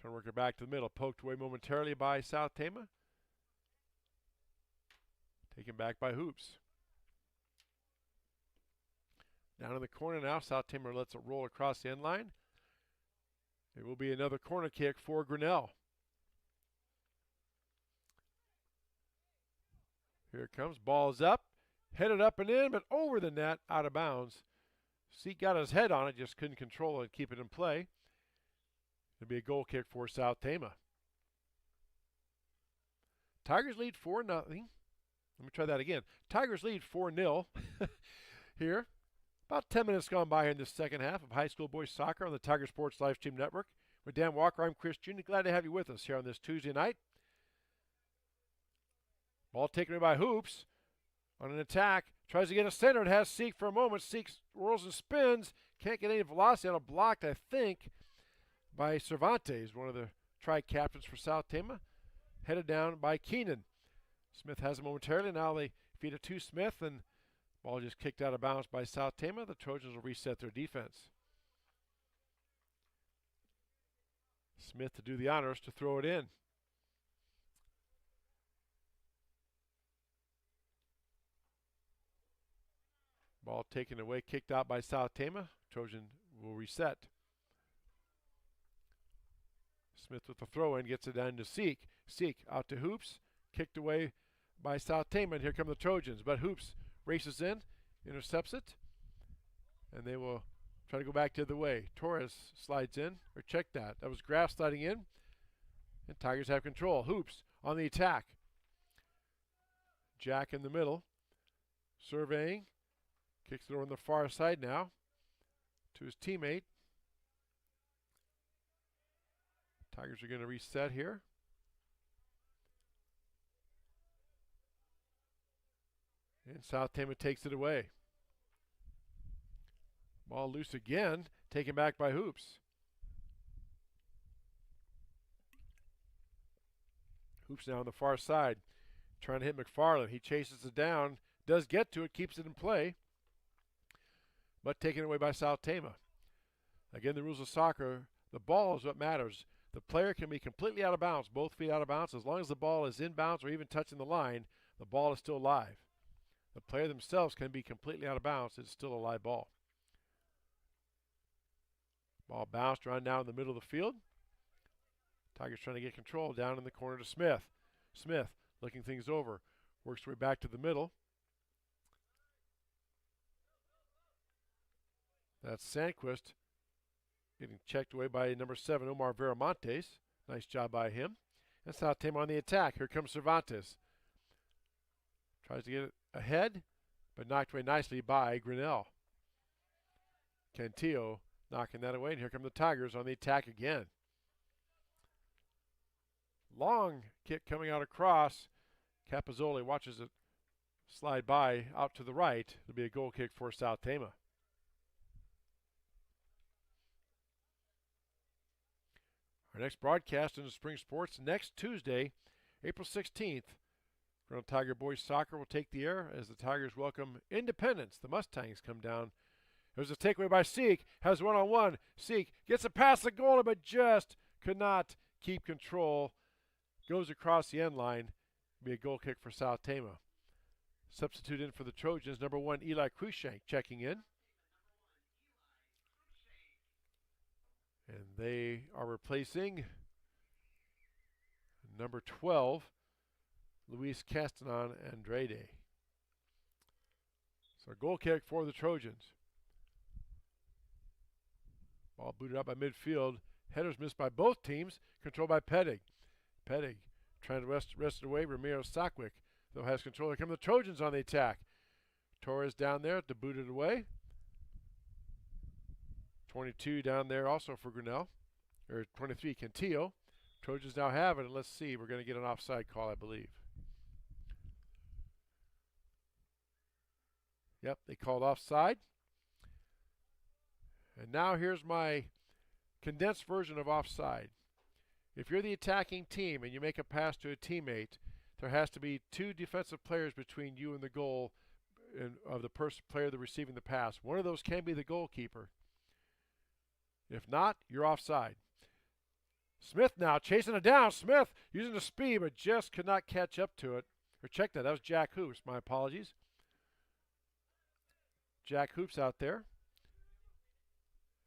Trying to work it back to the middle. Poked away momentarily by South Tama. Taken back by Hoops. Down in the corner now. South Tama lets it roll across the end line. It will be another corner kick for Grinnell. Here it comes. Ball's up. Headed up and in, but over the net, out of bounds. Seek got his head on it, just couldn't control it and keep it in play. It'll be a goal kick for South Tama. Tigers lead 4-0. Let me try that again. Tigers lead 4-0 here. About 10 minutes gone by here in this second half of high school boys soccer on the Tiger Sports Live Stream Network. With Dan Walker, I'm Chris Jr. Glad to have you with us here on this Tuesday night. Ball taken away by Hoops on an attack. Tries to get a center. It has Seek for a moment. Seek whirls and spins. Can't get any velocity on a blocked, I think, by Cervantes, one of the tri-captains for South Tama. Headed down by Keenan. Smith has it momentarily. Now they feed it to Smith, and ball just kicked out of bounds by South Tama. The Trojans will reset their defense. Smith to do the honors to throw it in. Ball taken away, kicked out by South Tama. Trojan will reset. Smith with the throw-in, gets it down to Seek. Seek out to Hoops, kicked away by South Tama, and here come the Trojans. But Hoops races in, intercepts it, and they will try to go back the other way. Torres slides in, or check that. That was Graff sliding in, and Tigers have control. Hoops on the attack. Jack in the middle, surveying. Kicks it over on the far side now to his teammate. Tigers are going to reset here. And South Tama takes it away. Ball loose again, taken back by Hoops. Hoops now on the far side, trying to hit McFarland. He chases it down, does get to it, keeps it in play, but taken away by South Tama. Again, the rules of soccer, the ball is what matters. The player can be completely out of bounds, both feet out of bounds. As long as the ball is in bounds or even touching the line, the ball is still live. The player themselves can be completely out of bounds. It's still a live ball. Ball bounced around down in the middle of the field. Tigers trying to get control down in the corner to Smith. Smith looking things over. Works their way back to the middle. That's Sandquist getting checked away by number 7, Omar Veramontes. Nice job by him. And South Tama on the attack. Here comes Cervantes. Tries to get it ahead, but knocked away nicely by Grinnell. Cantillo knocking that away, and here come the Tigers on the attack again. Long kick coming out across. Capozzoli watches it slide by out to the right. It'll be a goal kick for South Tama. Our next broadcast in the spring sports next Tuesday, April 16th. Grinnell Tiger Boys Soccer will take the air as the Tigers welcome Independence. The Mustangs come down. There's a takeaway by Seek. Has one-on-one. Seek gets it past the goalie, but just could not keep control. Goes across the end line. Be a goal kick for South Tama. Substitute in for the Trojans, number 1, Eli Cruikshank checking in. And they are replacing number 12, Luis Castanon Andrade. So a goal kick for the Trojans. Ball booted out by midfield. Headers missed by both teams. Controlled by Pedig. Pedig trying to wrest it away. Ramiro Sackwick, though, has control. Here come the Trojans on the attack. Torres down there to boot it away. 22 down there also for Grinnell. Or 23, Cantillo. Trojans now have it, and let's see. We're going to get an offside call, I believe. Yep, they called offside. And now here's my condensed version of offside. If you're the attacking team and you make a pass to a teammate, there has to be 2 defensive players between you and the goal of the player that's receiving the pass. One of those can be the goalkeeper. If not, you're offside. Smith now chasing it down. Smith using the speed, but just could not catch up to it. Or check that. That was Jack Hoops. My apologies. Jack Hoops out there.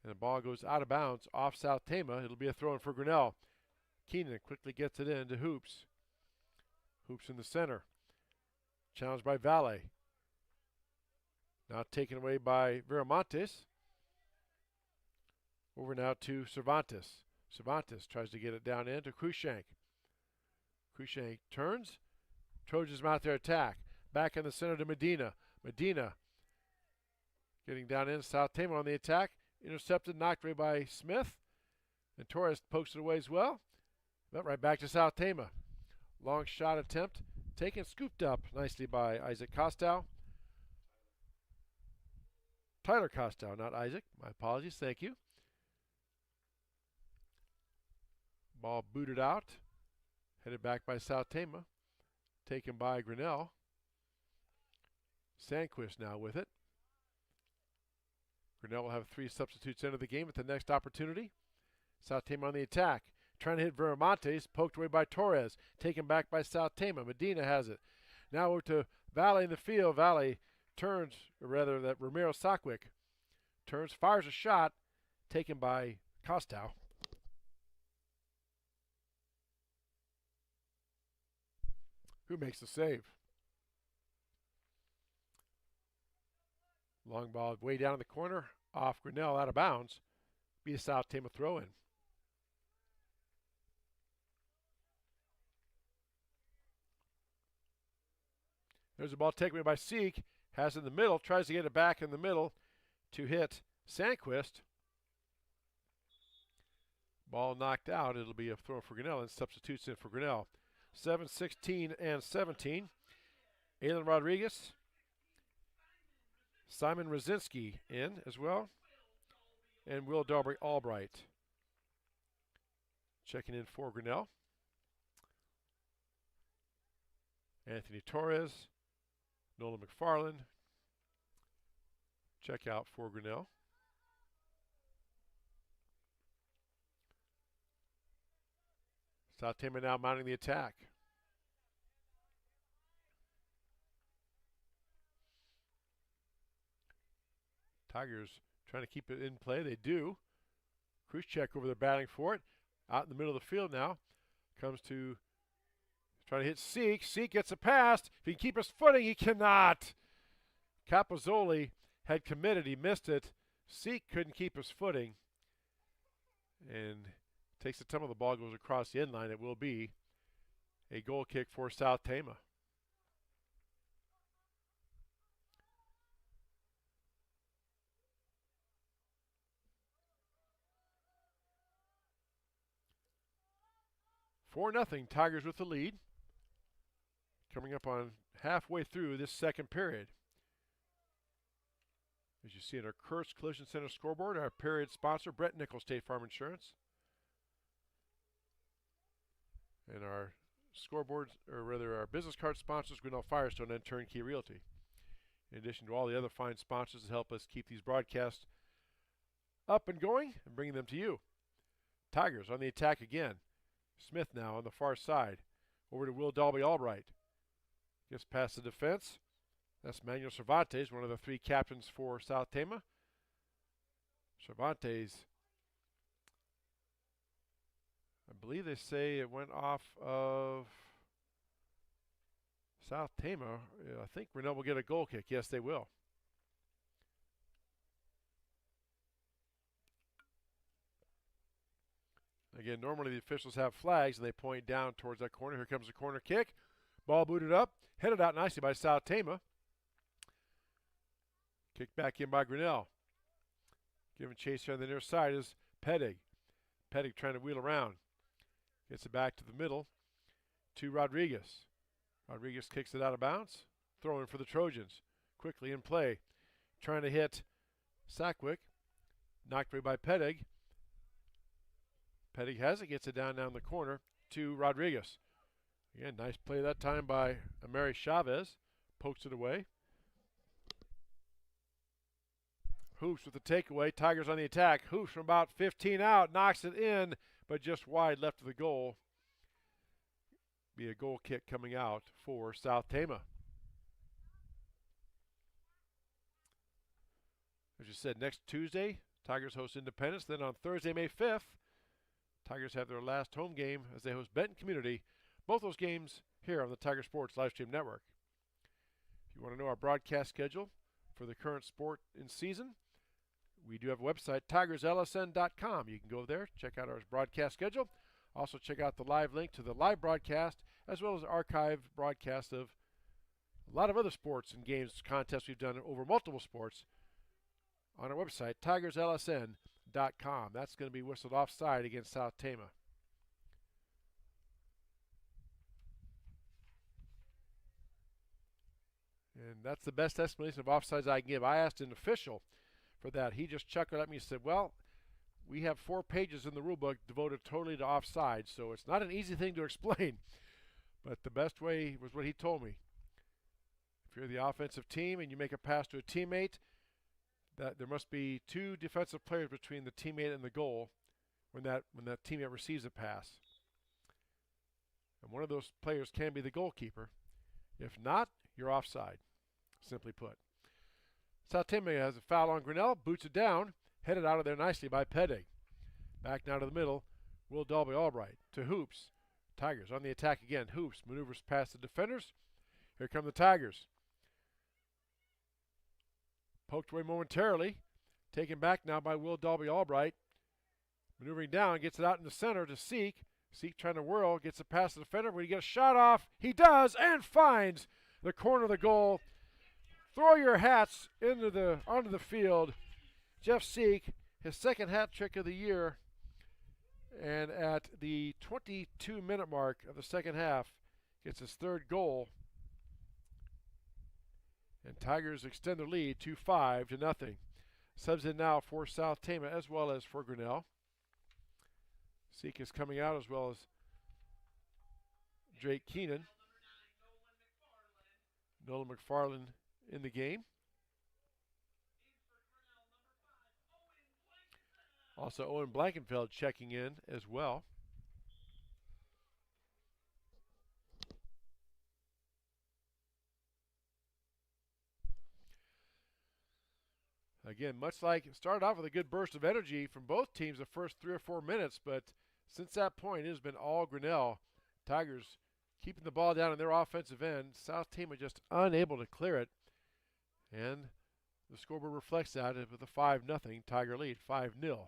And the ball goes out of bounds off South Tama. It'll be a throw in for Grinnell. Keenan quickly gets it in to Hoops. Hoops in the center. Challenged by Valle. Now taken away by Viramontes. Over now to Cervantes. Cervantes tries to get it down in to Cruikshank. Cruikshank turns. Trojans mount their attack. Back in the center to Medina. Medina getting down in. South Tama on the attack. Intercepted, knocked away by Smith. And Torres pokes it away as well. But right back to South Tama. Long shot attempt. Taken, scooped up nicely by Isaac Costow. Tyler Costow, not Isaac. My apologies. Thank you. Ball booted out. Headed back by South Tama. Taken by Grinnell. Sandquist now with it. Grinnell will have 3 substitutes into the game at the next opportunity. South Tama on the attack. Trying to hit Viramontes. Poked away by Torres. Taken back by South Tama. Medina has it. Now over to Valle in the field. Valle turns, or rather that Ramiro Sockwick turns, fires a shot. Taken by Costow. Who makes the save? Long ball way down in the corner, off Grinnell, out of bounds. Be a South Tama throw in. There's a ball taken away by Seek. Has it in the middle, tries to get it back in the middle to hit Sandquist. Ball knocked out. It'll be a throw for Grinnell and substitutes in for Grinnell. 7, 16, and 17. Alan Rodriguez. Simon Rosinski in as well. And Will Dalbury Albright checking in for Grinnell. Anthony Torres. Nolan McFarland. Check out for Grinnell. South Tama now mounting the attack. Tigers trying to keep it in play. They do. Khrushchev over there batting for it. Out in the middle of the field now. Comes to trying to hit Seek. Seek gets a pass. If he can keep his footing, he cannot. Capozzoli had committed. He missed it. Seek couldn't keep his footing. And takes the tumble. The ball goes across the end line. It will be a goal kick for South Tama. For nothing, Tigers with the lead. Coming up on halfway through this second period. As you see in our Kurtz Collision Center scoreboard, our period sponsor, Brett Nichols State Farm Insurance. And our scoreboard, or rather our business card sponsors, Grinnell Firestone and Turnkey Realty. In addition to all the other fine sponsors that help us keep these broadcasts up and going and bringing them to you. Tigers on the attack again. Smith now on the far side. Over to Will Dalby Albright. Gets past the defense. That's Manuel Cervantes, one of the 3 captains for South Tama. Cervantes, I believe they say it went off of South Tama. I think Grinnell will get a goal kick. Yes, they will. Again, normally the officials have flags and they point down towards that corner. Here comes the corner kick. Ball booted up. Headed out nicely by South Tama. Kicked back in by Grinnell. Giving chase here on the near side is Pedig. Pedig trying to wheel around. Gets it back to the middle to Rodriguez. Rodriguez kicks it out of bounds. Throwing for the Trojans. Quickly in play. Trying to hit Sackwick. Knocked away by Pedig. Pedig has it. Gets it down the corner to Rodriguez. Again, nice play that time by Amari Chavez. Pokes it away. Hoops with the takeaway. Tigers on the attack. Hoops from about 15 out. Knocks it in, but just wide left of the goal. Be a goal kick coming out for South Tama. As you said, next Tuesday, Tigers host Independence. Then on Thursday, May 5th, Tigers have their last home game as they host Benton Community. Both those games here on the Tiger Sports Livestream Network. If you want to know our broadcast schedule for the current sport in season, we do have a website, tigerslsn.com. You can go there, check out our broadcast schedule. Also check out the live link to the live broadcast, as well as archived broadcast of a lot of other sports and games, contests we've done over multiple sports on our website, tigerslsn.com. That's going to be whistled offside against South Tama. And that's the best explanation of offsides I can give. I asked an official for that. He just chuckled at me and said, well, we have 4 pages in the rule book devoted totally to offside, so it's not an easy thing to explain. But the best way was what he told me. If you're the offensive team and you make a pass to a teammate, that there must be 2 defensive players between the teammate and the goal when that teammate receives a pass. And one of those players can be the goalkeeper. If not, you're offside, simply put. South Tama has a foul on Grinnell, boots it down, headed out of there nicely by Pede. Back now to the middle, Will Dalby Albright to Hoops. Tigers on the attack again. Hoops maneuvers past the defenders. Here come the Tigers. Poked away momentarily. Taken back now by Will Dalby Albright. Maneuvering down, gets it out in the center to Seek. Seek trying to whirl, gets it past the defender. When he gets a shot off, he does and finds the corner of the goal. Throw your hats onto the field. Jeff Seek, his second hat trick of the year. And at the 22-minute mark of the second half, gets his 3rd goal. And Tigers extend their lead to 5-0. Subs in now for South Tama as well as for Grinnell. Seek is coming out as well as Drake Keenan. Nolan McFarland in the game. Also Owen Blankenfeld checking in as well. Again, much like it started off with a good burst of energy from both teams the first 3 or 4 minutes, but since that point it has been all Grinnell. Tigers keeping the ball down in their offensive end. South Tama just unable to clear it. And the scoreboard reflects that with a 5-0 Tiger lead, 5-0.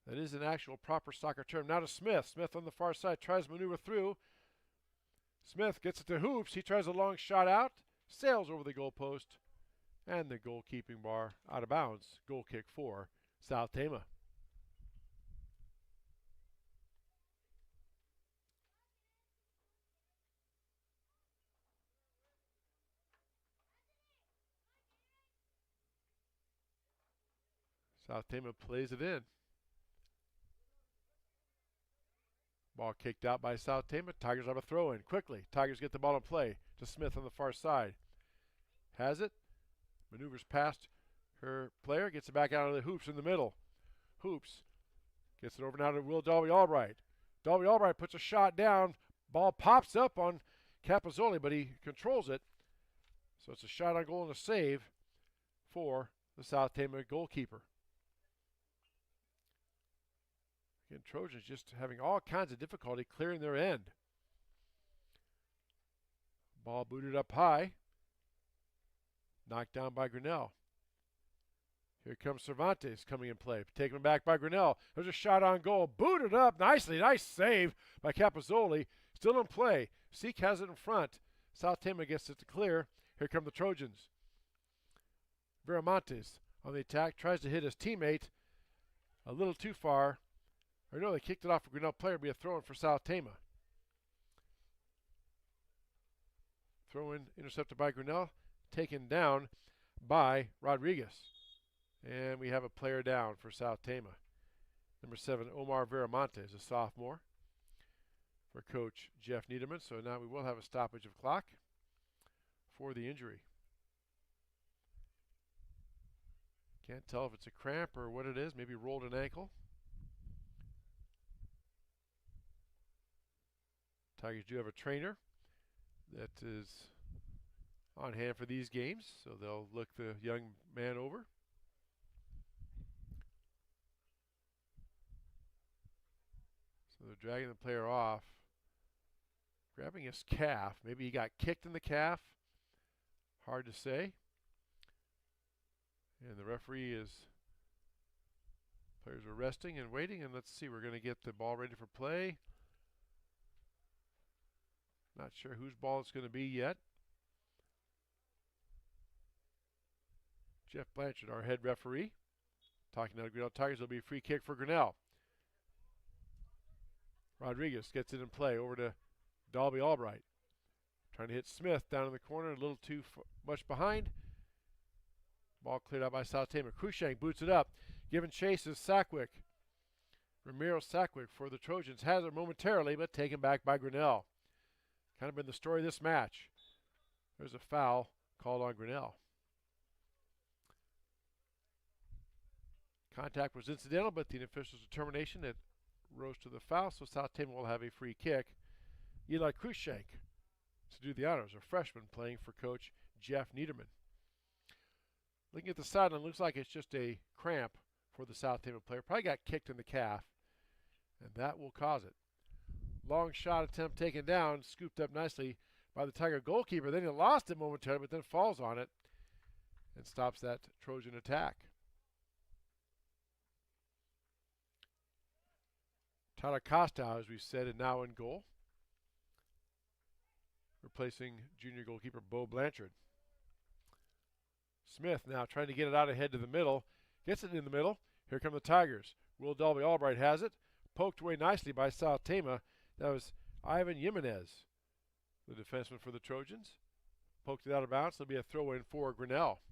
That is an actual proper soccer term. Now to Smith. Smith on the far side tries to maneuver through. Smith gets it to Hoops. He tries a long shot out. Sails over the goalpost. And the goalkeeping bar out of bounds. Goal kick for South Tama. South Tama plays it in. Ball kicked out by South Tama. Tigers have a throw in quickly. Tigers get the ball in play to Smith on the far side. Has it. Maneuvers past her player. Gets it back out of the Hoops in the middle. Hoops gets it over now to Will Dalby Albright. Dalby Albright puts a shot down. Ball pops up on Capozzoli, but he controls it. So it's a shot on goal and a save for the South Tama goalkeeper. Again, Trojans just having all kinds of difficulty clearing their end. Ball booted up high. Knocked down by Grinnell. Here comes Cervantes coming in play. Taken back by Grinnell. There's a shot on goal. Booted up nicely. Nice save by Capozzoli. Still in play. Seek has it in front. South Tama gets it to clear. Here come the Trojans. Viramontes on the attack. Tries to hit his teammate a little too far. Or no, they kicked it off a Grinnell player. Be a throw-in for South Tama. Throw-in intercepted by Grinnell. Taken down by Rodriguez. And we have a player down for South Tama. Number 7, Omar Viramontes, a sophomore. for Coach Jeff Niederman. So now we will have a stoppage of clock for the injury. Can't tell if it's a cramp or what it is. Maybe rolled an ankle. Tigers do have a trainer that is on hand for these games, so they'll look the young man over. So they're dragging the player off, grabbing his calf. Maybe he got kicked in the calf. Hard to say. And the referee is, players are resting and waiting, and let's see, we're going to get the ball ready for play. Not sure whose ball it's going to be yet. Jeff Blanchard, our head referee, talking to the Grinnell Tigers. It'll be a free kick for Grinnell. Rodriguez gets it in play over to Dalby Albright. Trying to hit Smith down in the corner, a little too much behind. Ball cleared out by South Tama. Cruikshank boots it up. Giving chase is Sackwick. Ramiro Sackwick for the Trojans. Has it momentarily, but taken back by Grinnell. Kind of been the story of this match. There's a foul called on Grinnell. Contact was incidental, but the official's determination, it rose to the foul, so South Tama will have a free kick. Eli Cruikshank to do the honors, a freshman playing for Coach Jeff Niederman. Looking at the sideline, looks like it's just a cramp for the South Tama player. Probably got kicked in the calf, and that will cause it. Long shot attempt taken down, scooped up nicely by the Tiger goalkeeper. Then he lost it momentarily, but then falls on it and stops that Trojan attack. Tyler Costa, as we said, is now in goal, replacing junior goalkeeper Bo Blanchard. Smith now trying to get it out ahead to the middle. Gets it in the middle. Here come the Tigers. Will Dalby Albright has it. Poked away nicely by South Tama. That was Ivan Jimenez, the defenseman for the Trojans. Poked it out of bounds. There'll be a throw-in for Grinnell.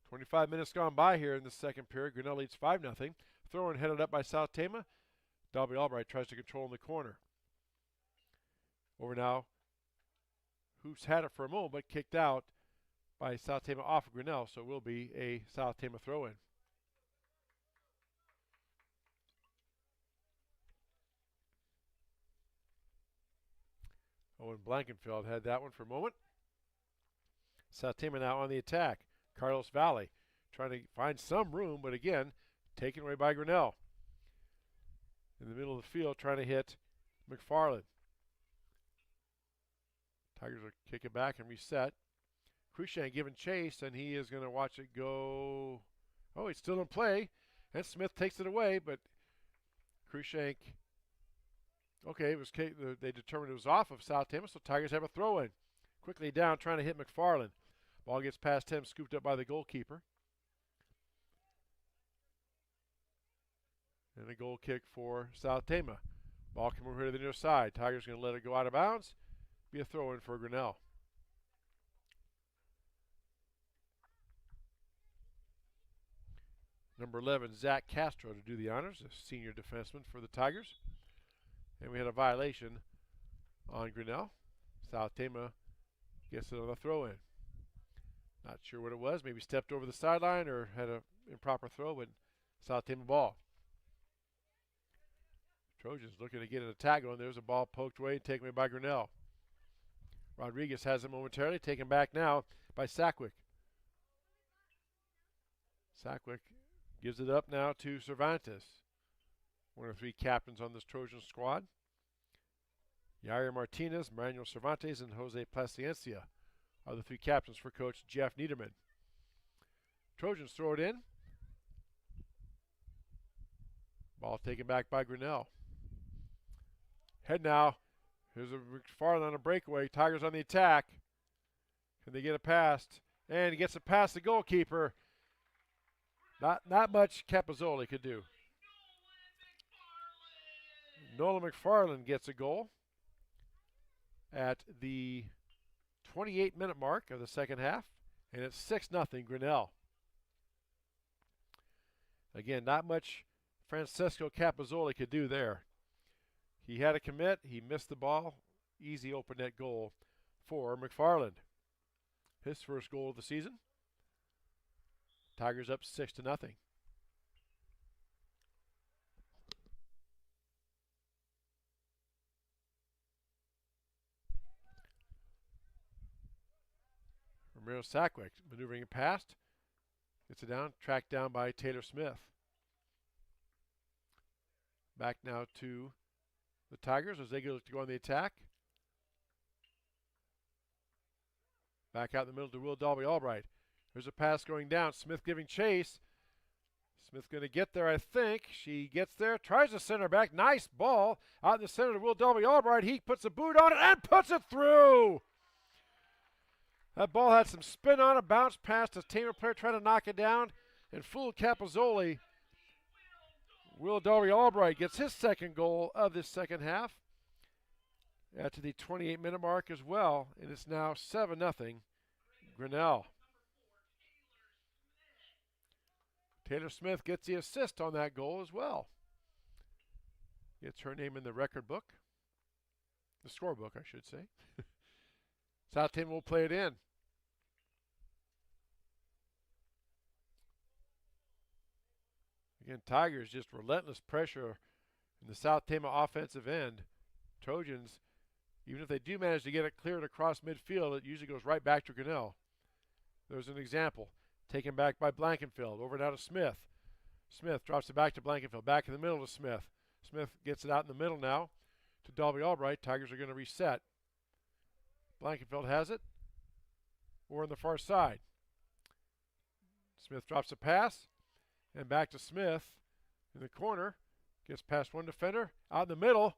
"25 minutes gone by here in the second period. Grinnell leads 5-0. Throw-in headed up by South Tama. Dalby Albright tries to control in the corner. Over now. Hoops had it for a moment, but kicked out by South Tama off of Grinnell, so it will be a South Tama throw-in. Owen Blankenfeld had that one for a moment. South Tama now on the attack. Carlos Valley trying to find some room, but again, taken away by Grinnell. In the middle of the field, trying to hit McFarland. Tigers will kick it back and reset. Cruikshank giving chase, and he is going to watch it go. Oh, it's still in play, and Smith takes it away, but Cruikshank. Okay, it was they determined it was off of South Tama, so Tigers have a throw-in. Quickly down, trying to hit McFarland. Ball gets past him, scooped up by the goalkeeper. And a goal kick for South Tama. Ball coming over to the near side. Tigers going to let it go out of bounds. Be a throw-in for Grinnell. Number 11, Zach Castro to do the honors, a senior defenseman for the Tigers. And we had a violation on Grinnell. South Tama gets it on the throw-in. Not sure what it was. Maybe stepped over the sideline or had an improper throw, but South Tama ball. Trojans looking to get an attack going. There's a ball poked away and taken away by Grinnell. Rodriguez has it momentarily, taken back now by Sackwick. Sackwick gives it up now to Cervantes, one of the three captains on this Trojan squad. Yair Martinez, Manuel Cervantes, and Jose Paciencia are the three captains for Coach Jeff Niederman. Trojans throw it in. Ball taken back by Grinnell. Head now. Here's a McFarland on a breakaway. Tigers on the attack. Can they get it past? And he gets it past the goalkeeper. Not much Capozzoli could do. Nolan McFarland gets a goal at the 28-minute mark of the second half, and it's 6-0 Grinnell. Again, not much Francesco Capozzoli could do there. He had a commit. He missed the ball. Easy open net goal for McFarland. His first goal of the season. Tigers up 6-0. Romero Sackwick maneuvering it past. Gets it down, tracked down by Taylor Smith. Back now to the Tigers as they look to go on the attack. Back out in the middle to Will Dalby Albright. There's a pass going down. Smith giving chase. Smith going to get there, I think. She gets there, tries to center back. Nice ball out in the center to Will Dalby Albright. He puts a boot on it and puts it through. That ball had some spin on it, bounced past a Tama player trying to knock it down, and fooled Capozzoli. Will Dalby Albright gets his second goal of this second half at the 28-minute mark as well, and it's now 7-0 Grinnell. Taylor Smith gets the assist on that goal as well. Gets her name in the record book. The scorebook, I should say. South Tama will play it in. Again, Tigers just relentless pressure in the South Tama offensive end. Trojans, even if they do manage to get it cleared across midfield, it usually goes right back to Grinnell. There's an example. Taken back by Blankenfield. Over now to Smith. Smith drops it back to Blankenfield. Back in the middle to Smith. Smith gets it out in the middle now to Dalby Albright. Tigers are going to reset. Blankenfield has it. Or on the far side. Smith drops a pass. And back to Smith in the corner. Gets past one defender. Out in the middle.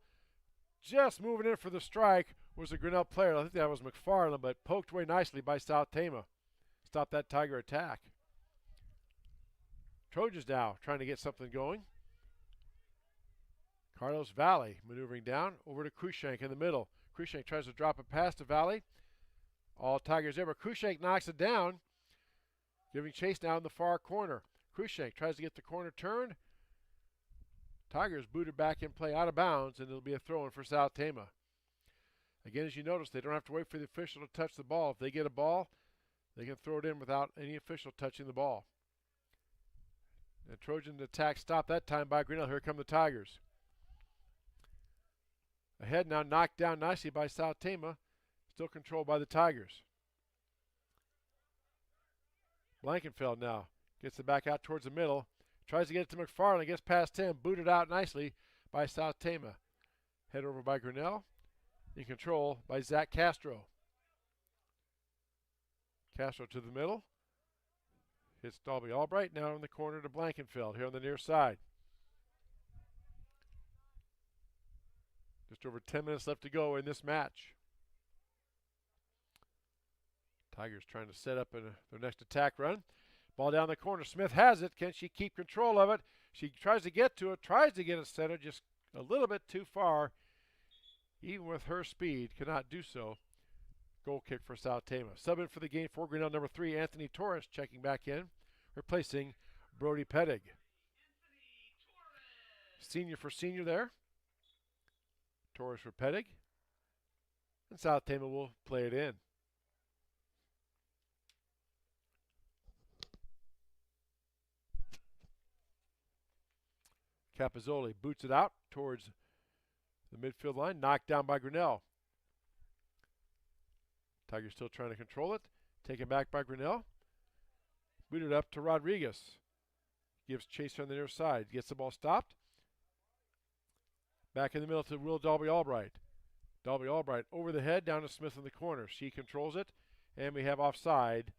Just moving in for the strike was a Grinnell player. I think that was McFarland, but poked away nicely by South Tama. Stop that Tiger attack. Trojans now trying to get something going. Carlos Valley maneuvering down over to Krushank in the middle. Krushank tries to drop it past to Valley. All Tigers ever. Krushank knocks it down. Giving chase now in the far corner. Krushank tries to get the corner turned. Tigers booted back in play out of bounds, and it'll be a throw-in for South Tama. Again, as you notice, they don't have to wait for the official to touch the ball. If they get a ball, they can throw it in without any official touching the ball. The Trojan attack stopped that time by Grinnell. Here come the Tigers. Ahead now, knocked down nicely by South Tama. Still controlled by the Tigers. Blankenfeld now gets it back out towards the middle. Tries to get it to McFarland. Gets past him. Booted out nicely by South Tama. Head over by Grinnell. In control by Zach Castro. Castro to the middle. Hits Dalby Albright now in the corner to Blankenfeld here on the near side. Just over 10 minutes left to go in this match. Tigers trying to set up their next attack run. Ball down the corner. Smith has it. Can she keep control of it? She tries to get to it. Tries to get it centered just a little bit too far. Even with her speed, cannot do so. Goal kick for South Tama. Sub in for the game for Grinnell number 3, Anthony Torres checking back in, replacing Brody Pettig. Senior for senior there. Torres for Pettig. And South Tama will play it in. Capozzoli boots it out towards the midfield line. Knocked down by Grinnell. Tigers still trying to control it. Taken back by Grinnell. Booted up to Rodriguez. Gives chase on the near side. Gets the ball stopped. Back in the middle to Will Dalby Albright. Dalby Albright over the head down to Smith in the corner. She controls it. And we have offside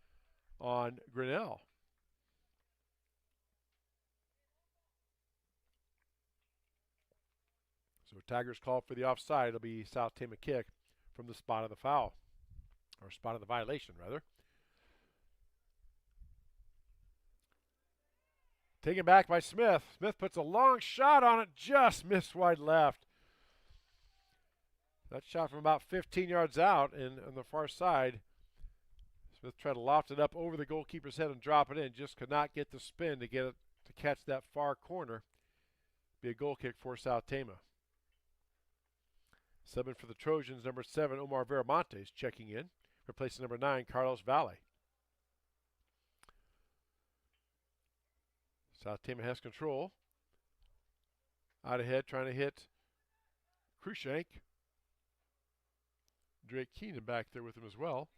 on Grinnell. So Tigers call for the offside. It'll be South Tama kick from the spot of the foul. Or spot of the violation, rather. Taken back by Smith. Smith puts a long shot on it. Just missed wide left. That shot from about 15 yards out and on the far side. Smith tried to loft it up over the goalkeeper's head and drop it in. Just could not get the spin to get it to catch that far corner. Be a goal kick for South Tama. Subbing for the Trojans, number 7, Omar Veramontes checking in, replacing number 9, Carlos Valle. South Tama has control. Out ahead, trying to hit Krushank. Drake Keenan back there with him as well.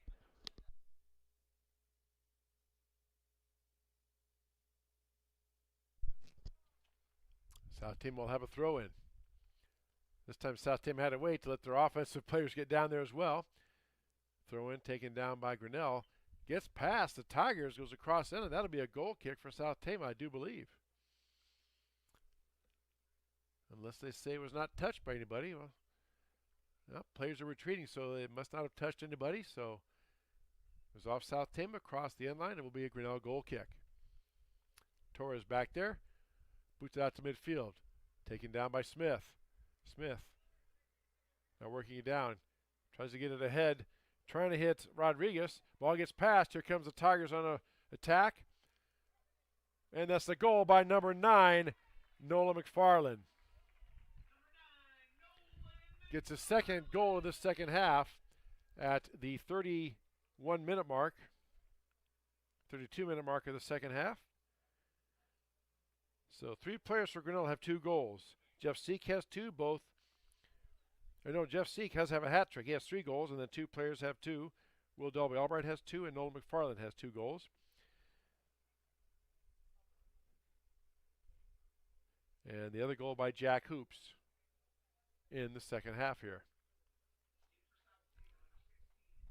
South Tama will have a throw in. This time South Tama had to wait to let their offensive players get down there as well. Throw in taken down by Grinnell. Gets past the Tigers, goes across in, and that'll be a goal kick for South Tama, I do believe. Unless they say it was not touched by anybody. Well, players are retreating, so they must not have touched anybody. So it was off South Tama, across the end line. It will be a Grinnell goal kick. Torres back there. Boots it out to midfield. Taken down by Smith. Smith now working it down. Tries to get it ahead. Trying to hit Rodriguez. Ball gets passed. Here comes the Tigers on a attack. And that's the goal by number 9, Nola McFarland. Gets his second goal of the second half at the 31-minute mark. 32-minute mark of the second half. So 3 players for Grinnell have 2 goals. Jeff Seek has 2, both. Jeff Seek has have a hat trick. He has 3 goals, and then 2 players have 2. Will Delby Albright has 2, and Nolan McFarland has 2 goals. And the other goal by Jack Hoops in the second half here.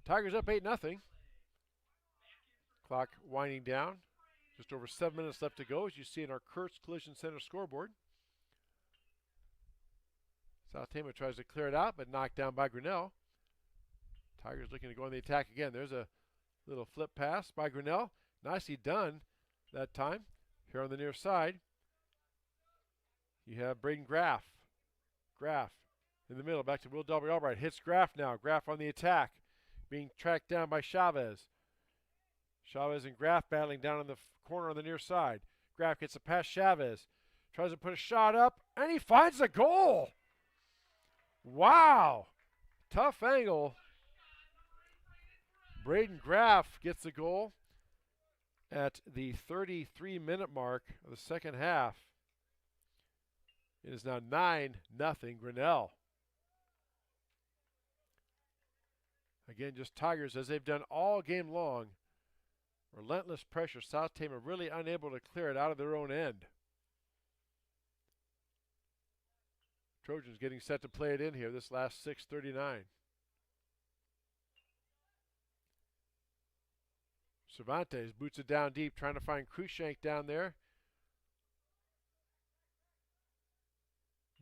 Tigers up 8-0. Clock winding down. Just over 7 minutes left to go, as you see in our Kurtz Collision Center scoreboard. South Tama tries to clear it out, but knocked down by Grinnell. Tigers looking to go on the attack again. There's a little flip pass by Grinnell. Nicely done that time. Here on the near side, you have Braden Graff. Graff in the middle, back to Will W. Albright. Hits Graff now. Graff on the attack, being tracked down by Chavez. Chavez and Graff battling down in the corner on the near side. Graff gets a pass Chavez. Tries to put a shot up, and he finds the goal. Wow. Tough angle. Braden Graff gets the goal at the 33-minute mark of the second half. It is now 9-0 Grinnell. Again, just Tigers, as they've done all game long. Relentless pressure. South Tama really unable to clear it out of their own end. Trojans getting set to play it in here, this last 6:39. Cervantes boots it down deep, trying to find Krushank down there.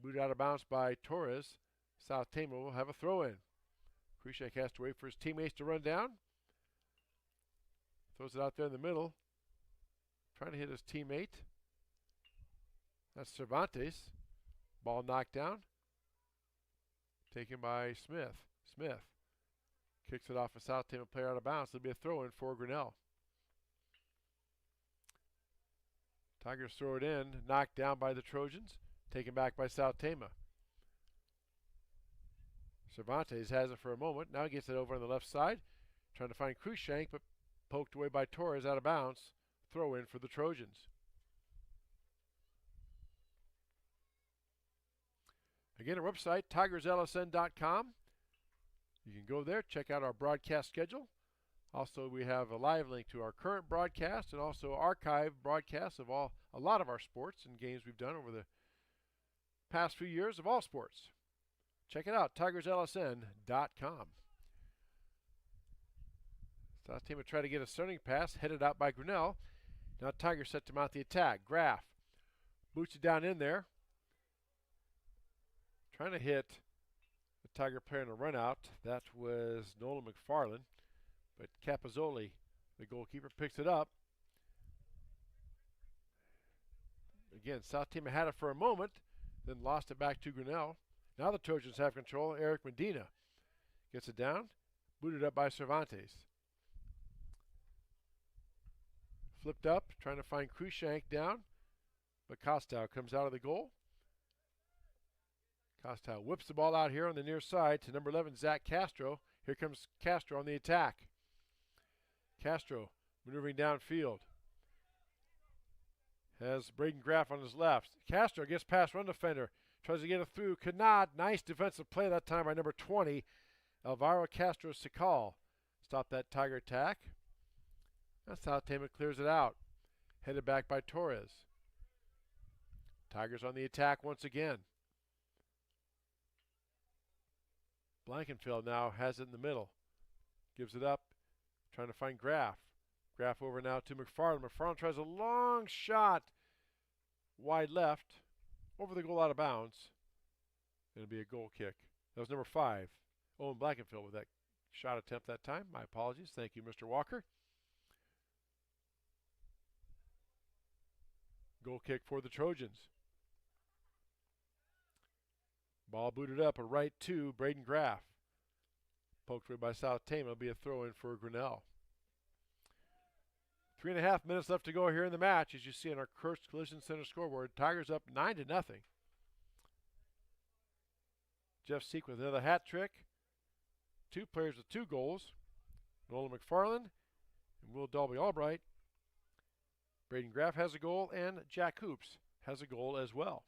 Booted out of bounds by Torres. South Tama will have a throw in. Krushank has to wait for his teammates to run down. Throws it out there in the middle. Trying to hit his teammate. That's Cervantes. Ball knocked down. Taken by Smith. Smith kicks it off a South Tama player out of bounds. It'll be a throw in for Grinnell. Tigers throw it in. Knocked down by the Trojans. Taken back by South Tama. Cervantes has it for a moment. Now gets it over on the left side. Trying to find Krushank, but poked away by Torres out of bounds. Throw in for the Trojans. Again, our website, tigerslsn.com. You can go there, check out our broadcast schedule. Also, we have a live link to our current broadcast and also archive broadcasts of a lot of our sports and games we've done over the past few years of all sports. Check it out, tigerslsn.com. South Tama try to get a starting pass, headed out by Grinnell. Now Tigers set to mount the attack. Graff boots it down in there. Trying to hit the Tiger player in a run out. That was Nolan McFarland. But Capozzoli, the goalkeeper, picks it up. Again, South Tama had it for a moment, then lost it back to Grinnell. Now the Trojans have control. Eric Medina gets it down. Booted up by Cervantes. Flipped up, trying to find Krushank down. but Costow comes out of the goal. Costow whips the ball out here on the near side to number 11, Zach Castro. Here comes Castro on the attack. Castro maneuvering downfield. Has Braden Graff on his left. Castro gets past one defender. Tries to get it through. Could not. Nice defensive play that time by number 20, Alvaro Castro Sical. Stop that Tiger attack. That's how Tama clears it out. Headed back by Torres. Tigers on the attack once again. Blankenfield now has it in the middle. Gives it up. Trying to find Graff. Graff over now to McFarland. McFarland tries a long shot. Wide left. Over the goal out of bounds. It'll be a goal kick. That was number 5. Owen Blankenfield with that shot attempt that time. My apologies. Thank you, Mr. Walker. Goal kick for the Trojans. Ball booted up a right to Braden Graff. Poked away by South Tama. It'll be a throw in for Grinnell. 3.5 minutes left to go here in the match, as you see on our Kurtz Collision Center scoreboard. Tigers up 9-0. Jeff Seek with another hat trick. 2 players with 2 goals. Nolan McFarland and Will Dalby Albright. Braden Graff has a goal, and Jack Hoops has a goal as well.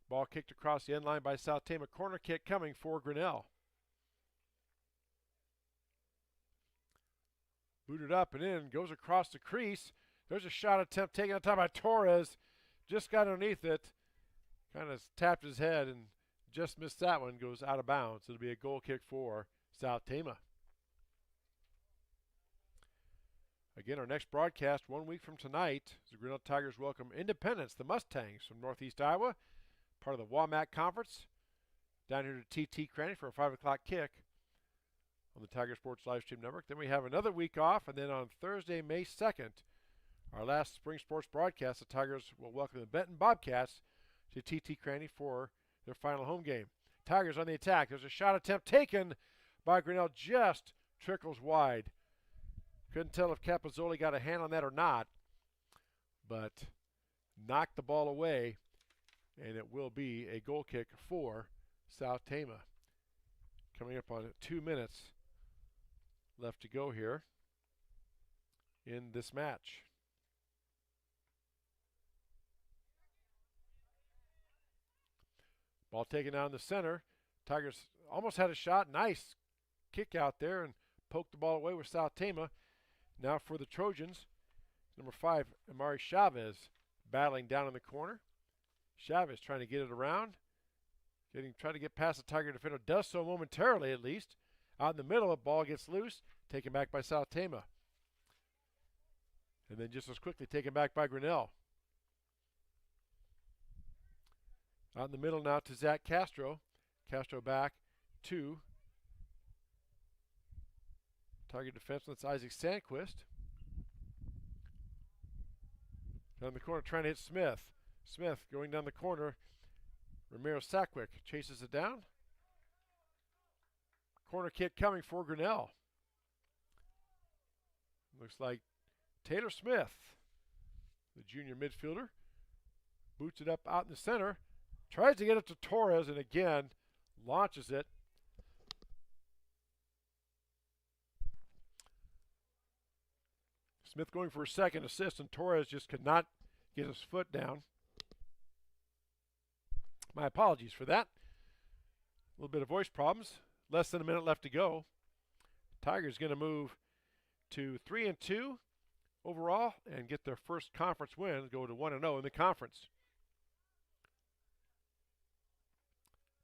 Ball kicked across the end line by South Tama. Corner kick coming for Grinnell. Booted up and in, goes across the crease. There's a shot attempt taken on top by Torres. Just got underneath it. Kind of tapped his head and just missed that one. Goes out of bounds. It'll be a goal kick for South Tama. Again, our next broadcast 1 week from tonight. The Grinnell Tigers welcome Independence, the Mustangs from Northeast Iowa, part of the WAMAC Conference, down here to TT Cranny for a 5 o'clock kick on the Tiger Sports Livestream Network. Then we have another week off, and then on Thursday, May 2nd, our last spring sports broadcast, the Tigers will welcome the Benton Bobcats to TT Cranny for their final home game. Tigers on the attack. There's a shot attempt taken by Grinnell, just trickles wide. Couldn't tell if Capozzoli got a hand on that or not, but knocked the ball away, and it will be a goal kick for South Tama. Coming up on 2 minutes left to go here in this match. Ball taken down the center. Tigers almost had a shot. Nice kick out there and poked the ball away with South Tama. Now for the Trojans, number 5, Amari Chavez, battling down in the corner. Chavez trying to get it around. Trying to get past the Tiger defender. Does so momentarily at least. Out in the middle, a ball gets loose. Taken back by South Tama. And then just as quickly taken back by Grinnell. Out in the middle now to Zach Castro. Castro back to Tiger defenseman. That's Isaac Sandquist. Down the corner trying to hit Smith. Smith going down the corner. Ramiro Sackwick chases it down. Corner kick coming for Grinnell. Looks like Taylor Smith, the junior midfielder, boots it up out in the center. Tries to get it to Torres, and again, launches it. Smith going for a second assist, and Torres just could not get his foot down. My apologies for that. A little bit of voice problems. Less than a minute left to go. Tigers going to move to 3-2 overall and get their first conference win, go to 1-0 in the conference.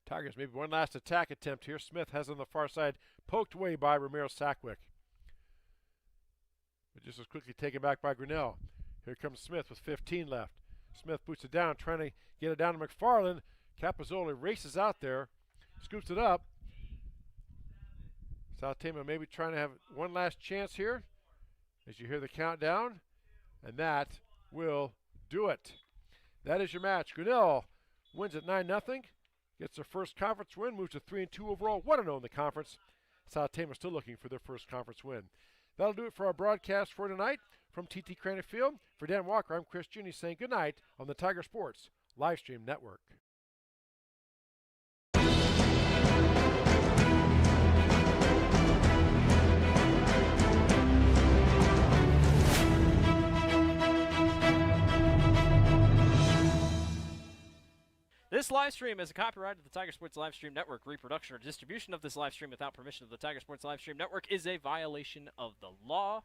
Tigers maybe one last attack attempt here. Smith has on the far side, poked away by Ramiro Sackwick. But just as quickly taken back by Grinnell. Here comes Smith with 15 left. Smith boots it down, trying to get it down to McFarland. Capozzoli races out there, scoops it up. South Tama maybe trying to have one last chance here as you hear the countdown, and that will do it. That is your match. Grinnell wins at 9-0, gets their first conference win, moves to 3-2 overall, 1-0 in the conference. South Tama still looking for their first conference win. That'll do it for our broadcast for tonight. From TT Craney Field, for Dan Walker, I'm Chris Juni saying good night on the Tiger Sports Livestream Network. This live stream is a copyright of the Tiger Sports Livestream Network. Reproduction or distribution of this live stream without permission of the Tiger Sports Livestream Network is a violation of the law.